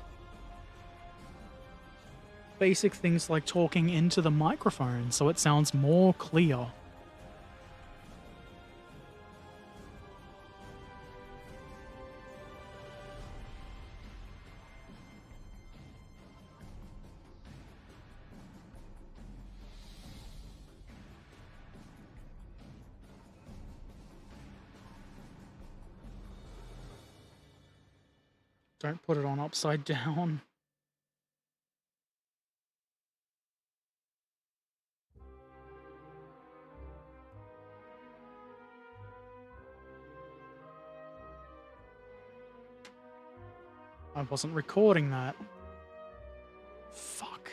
Basic things like talking into the microphone so it sounds more clear. Don't put it on upside down. I wasn't recording that. Fuck.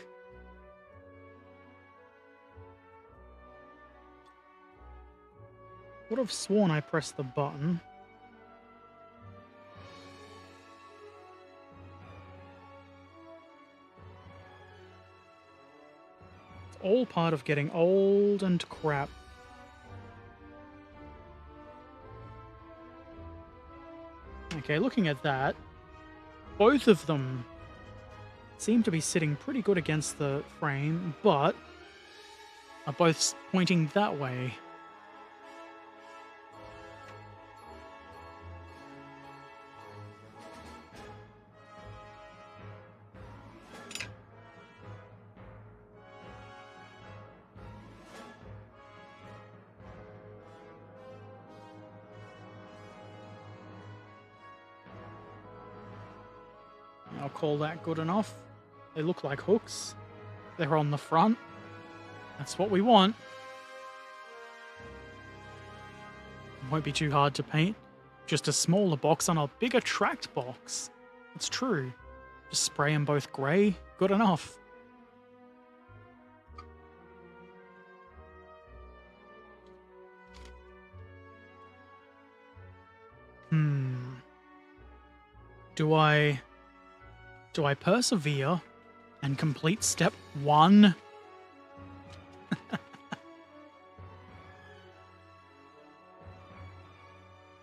Would have sworn I pressed the button. All part of getting old and crap. Okay, looking at that, both of them seem to be sitting pretty good against the frame, but are both pointing that way. I'll call that good enough. They look like hooks. They're on the front. That's what we want. Won't be too hard to paint. Just a smaller box on a bigger tracked box. It's true. Just spray them both grey. Good enough. Do I persevere and complete step 1?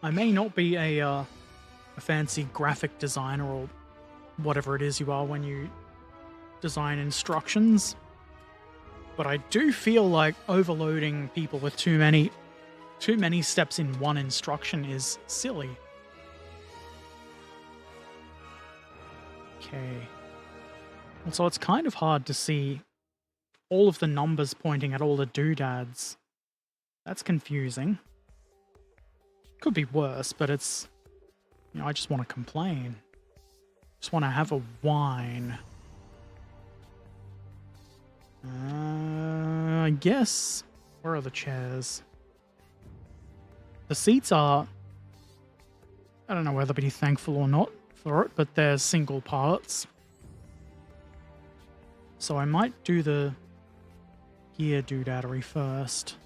I may not be a fancy graphic designer or whatever it is you are when you design instructions, but I do feel like overloading people with too many steps in one instruction is silly. Okay. Also, it's kind of hard to see all of the numbers pointing at all the doodads. That's confusing. Could be worse, but it's... You know, I just want to complain. Just want to have a whine. I guess... Where are the chairs? The seats are... I don't know whether to be thankful or not for it, but they're single parts. So I might do the gear doodadery first.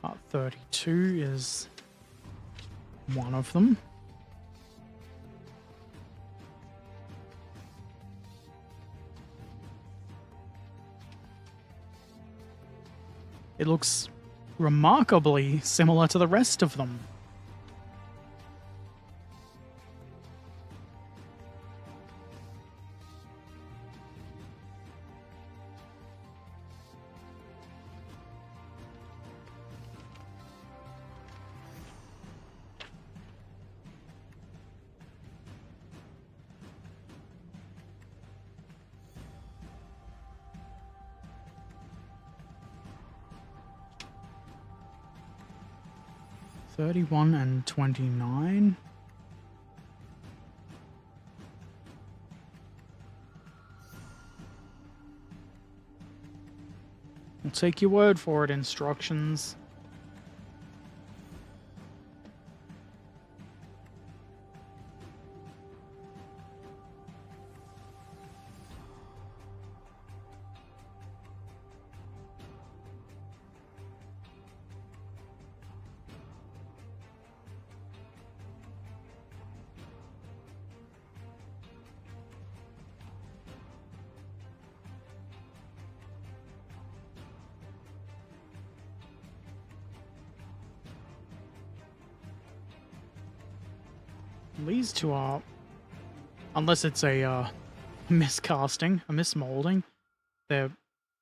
Part 32 is one of them. It looks remarkably similar to the rest of them. $31 and $29. I'll take your word for it, instructions. These two are, unless it's a miscasting, a mismolding, they're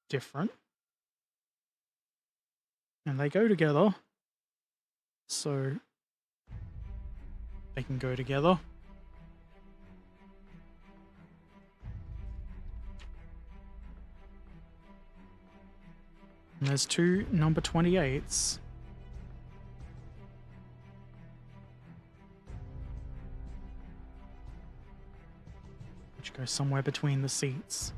different. And they go together, so they can go together. And there's two number 28s. Which go somewhere between the seats.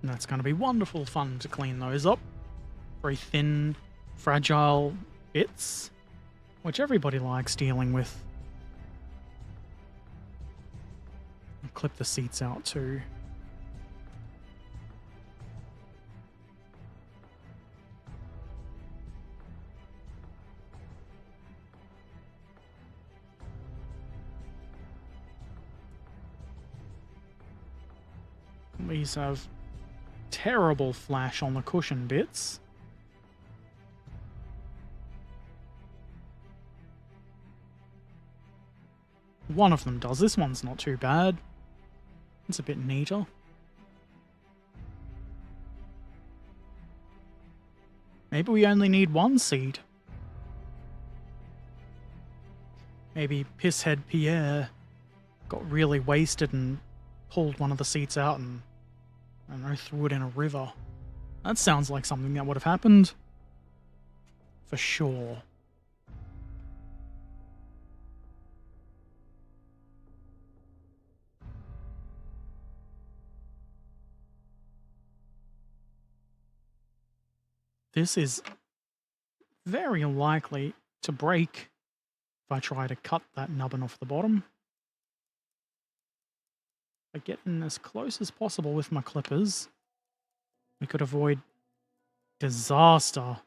And that's going to be wonderful fun to clean those up. Very thin, fragile bits, which everybody likes dealing with. I'll clip the seats out too. These have terrible flash on the cushion bits. One of them does. This one's not too bad. It's a bit neater. Maybe we only need one seat. Maybe Pisshead Pierre got really wasted and pulled one of the seats out and, I don't know, threw it in a river. That sounds like something that would have happened. For sure. This is very likely to break if I try to cut that nubbin off the bottom. If I get in as close as possible with my clippers, we could avoid disaster.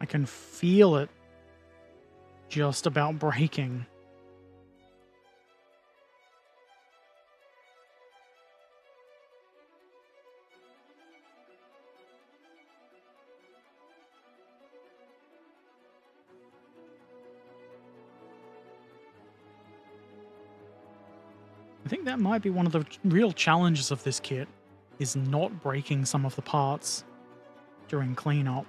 I can feel it just about breaking. I think that might be one of the real challenges of this kit, is not breaking some of the parts during cleanup.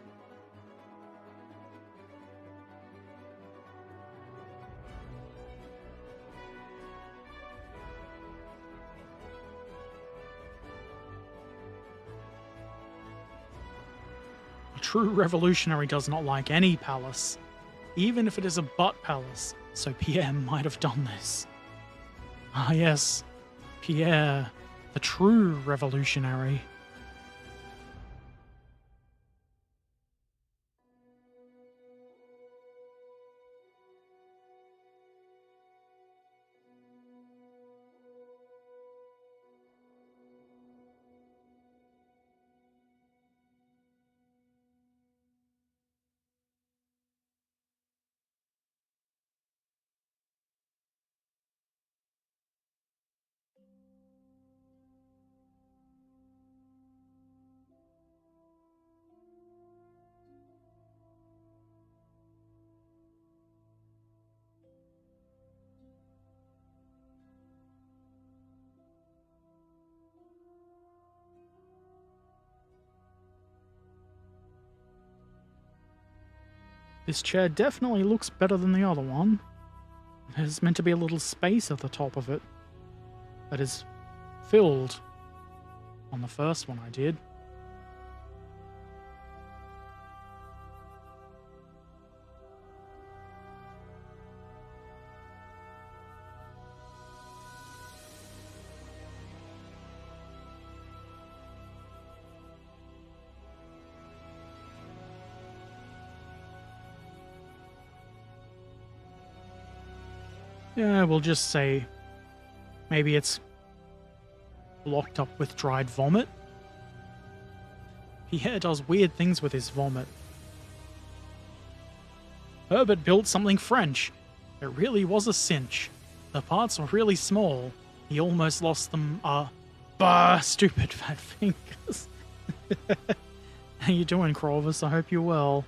A true revolutionary does not like any palace, even if it is a butt palace, so Pierre might have done this. Ah yes, Pierre, the true revolutionary. This chair definitely looks better than the other one. There's meant to be a little space at the top of it that is filled on the first one I did. Yeah, we'll just say maybe it's blocked up with dried vomit. Pierre does weird things with his vomit. Herbert built something French. It really was a cinch. The parts were really small. He almost lost them. Bah, stupid fat fingers. How you doing, Corvus? I hope you're well.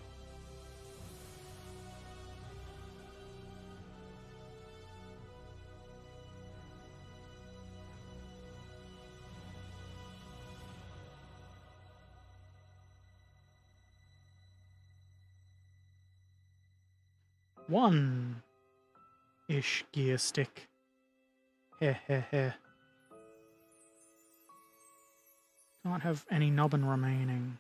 One-ish gear stick. Heh heh heh. Can't have any nubbin remaining.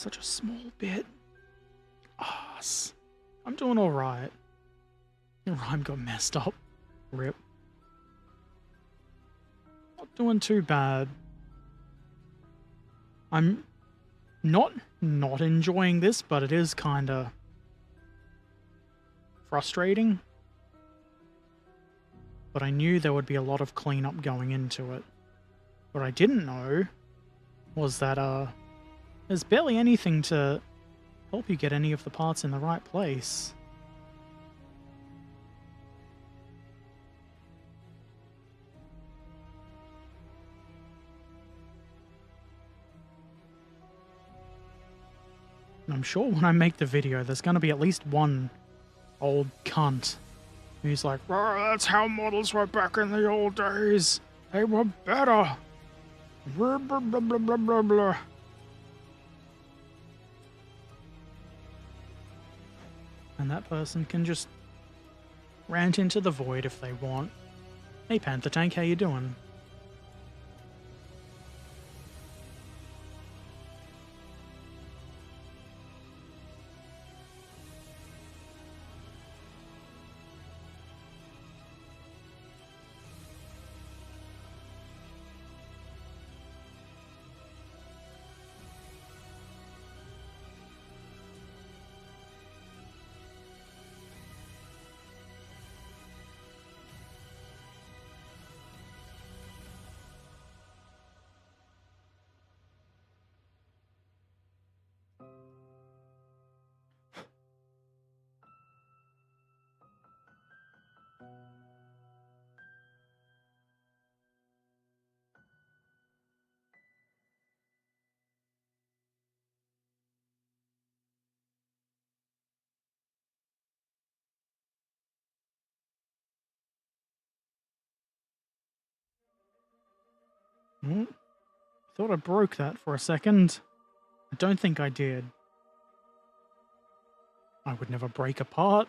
such a small bit. Ah, I'm doing alright. The rhyme got messed up. Rip. Not doing too bad. I'm not enjoying this, but it is kinda frustrating. But I knew there would be a lot of cleanup going into it. What I didn't know was that there's barely anything to help you get any of the parts in the right place. And I'm sure when I make the video, there's going to be at least one old cunt who's like, "Oh, that's how models were back in the old days. They were better. Blah, blah, blah, blah, blah, blah, blah." And that person can just rant into the void if they want. Hey Panther Tank, how you doing? Thought I broke that for a second. I don't think I did. I would never break a part.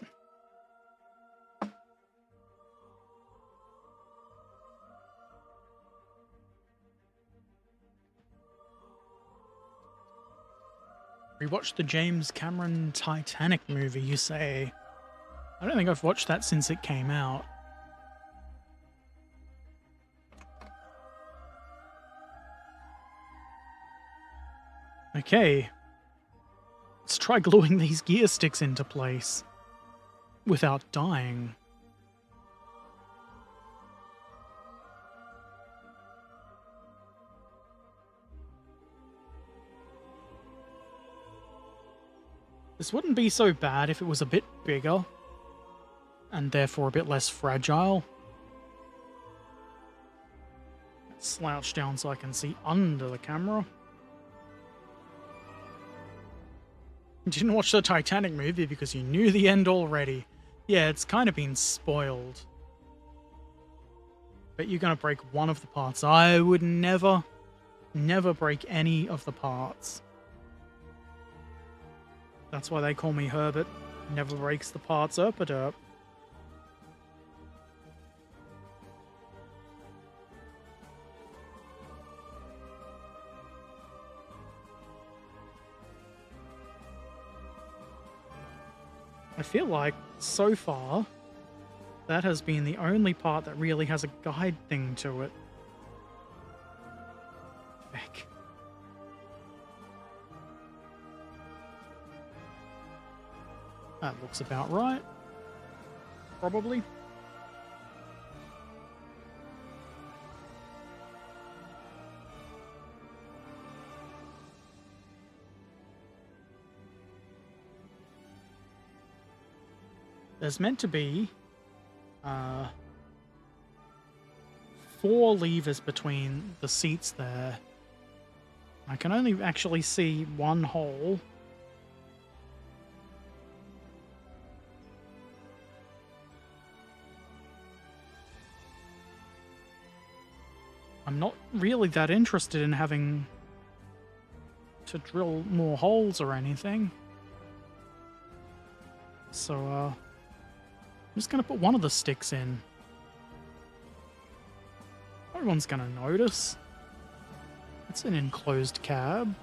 Rewatched the James Cameron Titanic movie, you say? I don't think I've watched that since it came out. Okay. Let's try gluing these gear sticks into place without dying. This wouldn't be so bad if it was a bit bigger and therefore a bit less fragile. Slouch down so I can see under the camera. You didn't watch the Titanic movie because you knew the end already. Yeah, it's kind of been spoiled. But you're gonna break one of the parts. I would never break any of the parts. That's why they call me Herbert. Never breaks the parts, Erpaderp. I feel like, so far, that has been the only part that really has a guide thing to it. Heck. That looks about right. Probably. There's meant to be 4 levers between the seats there. I can only actually see one hole. I'm not really that interested in having to drill more holes or anything. So, I'm just gonna put one of the sticks in. No one's gonna notice. It's an enclosed cab.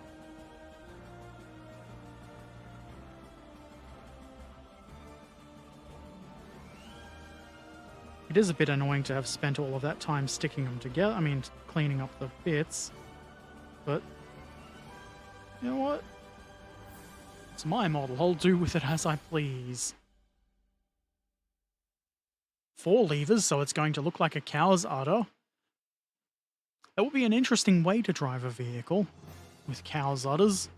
It is a bit annoying to have spent all of that time sticking them together. I mean, cleaning up the bits. But, you know what? It's my model. I'll do with it as I please. 4 levers, so it's going to look like a cow's udder. That would be an interesting way to drive a vehicle with cow's udders.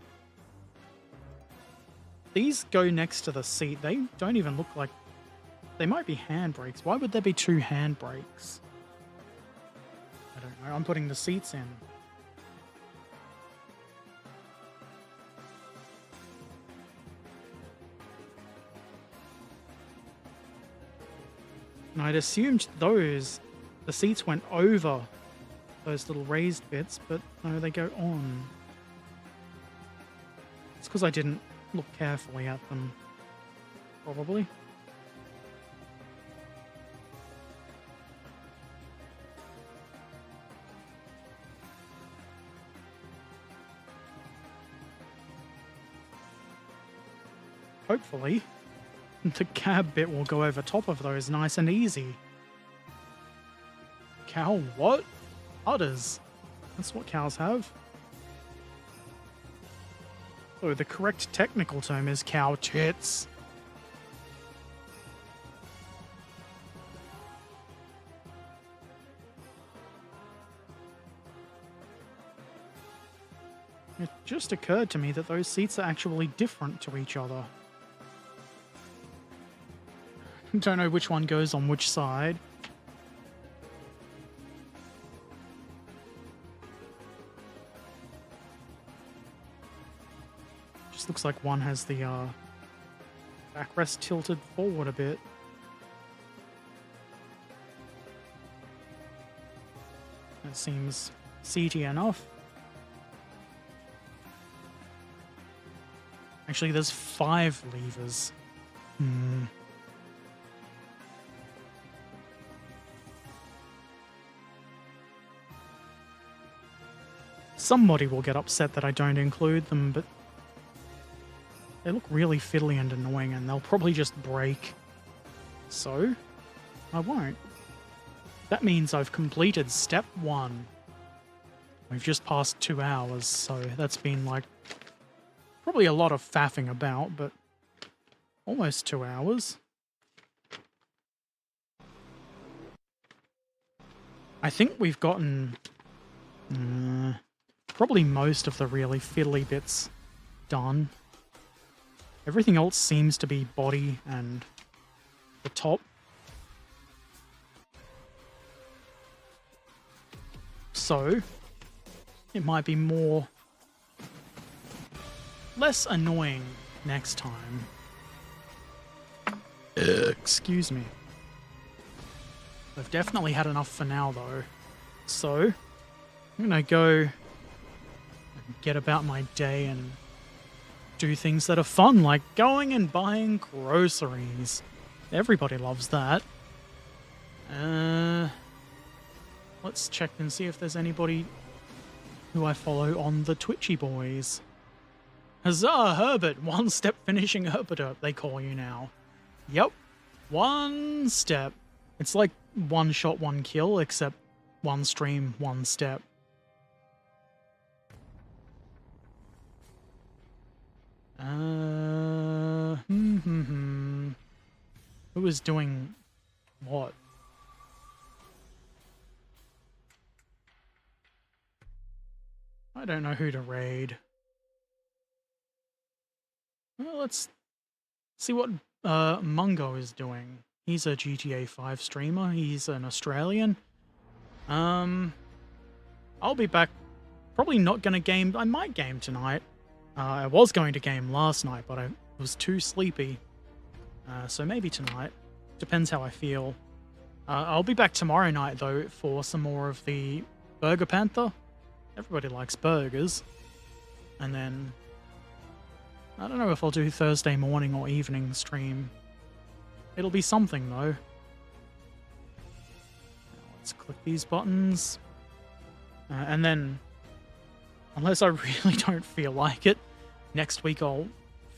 These go next to the seat. They don't even look like... They might be handbrakes. Why would there be 2 handbrakes? I don't know. I'm putting the seats in. And I'd assumed the seats went over those little raised bits, but no, they go on. It's because I didn't look carefully at them, probably. Hopefully, the cab bit will go over top of those nice and easy. Cow what? Udders. That's what cows have. Oh, the correct technical term is cow tits. It just occurred to me that those seats are actually different to each other. Don't know which one goes on which side. Just looks like one has the backrest tilted forward a bit. That seems seaty enough. Actually, there's 5 levers. Somebody will get upset that I don't include them, but they look really fiddly and annoying, and they'll probably just break. So, I won't. That means I've completed step 1. We've just passed 2 hours, so that's been like probably a lot of faffing about, but almost 2 hours. I think we've gotten probably most of the really fiddly bits done. Everything else seems to be body and the top. So, it might be less annoying next time. Excuse me. I've definitely had enough for now, though. So, I'm gonna go and get about my day and do things that are fun, like going and buying groceries. Everybody loves that. Let's check and see if there's anybody who I follow on the Twitchy boys. Huzzah, Herbert! 1 step finishing Herbert Erpaderp, they call you now. Yep. 1 step. It's like 1 shot, 1 kill, except 1 stream, 1 step. Who is doing what? I don't know who to raid. Well, let's see what Mungo is doing. He's a GTA 5 streamer. He's an Australian. I'll be back. Probably not gonna game. I might game tonight. I was going to game last night, but I was too sleepy. So maybe tonight. Depends how I feel. I'll be back tomorrow night, though, for some more of the Burger Panther. Everybody likes burgers. And then... I don't know if I'll do Thursday morning or evening stream. It'll be something, though. Let's click these buttons. And then... Unless I really don't feel like it, next week I'll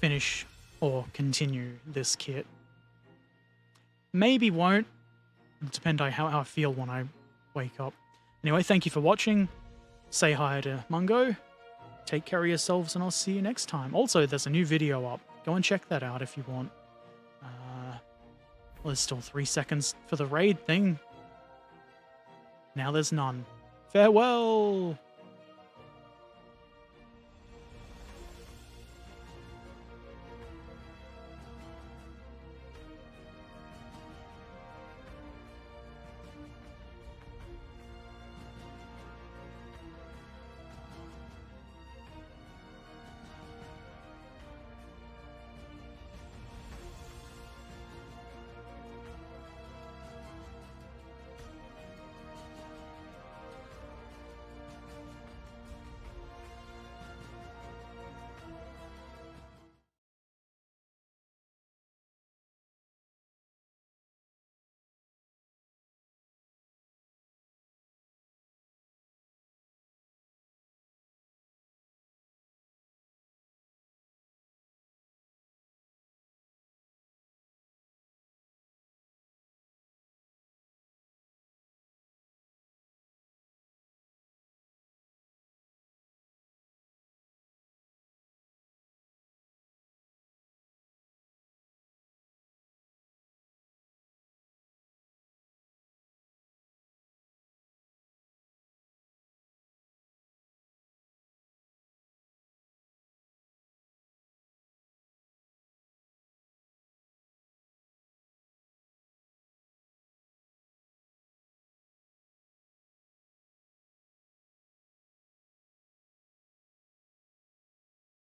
finish or continue this kit. Maybe won't. It'll depend on how I feel when I wake up. Anyway, thank you for watching. Say hi to Mungo. Take care of yourselves, and I'll see you next time. Also, there's a new video up. Go and check that out if you want. Well, there's still 3 seconds for the raid thing. Now there's none. Farewell!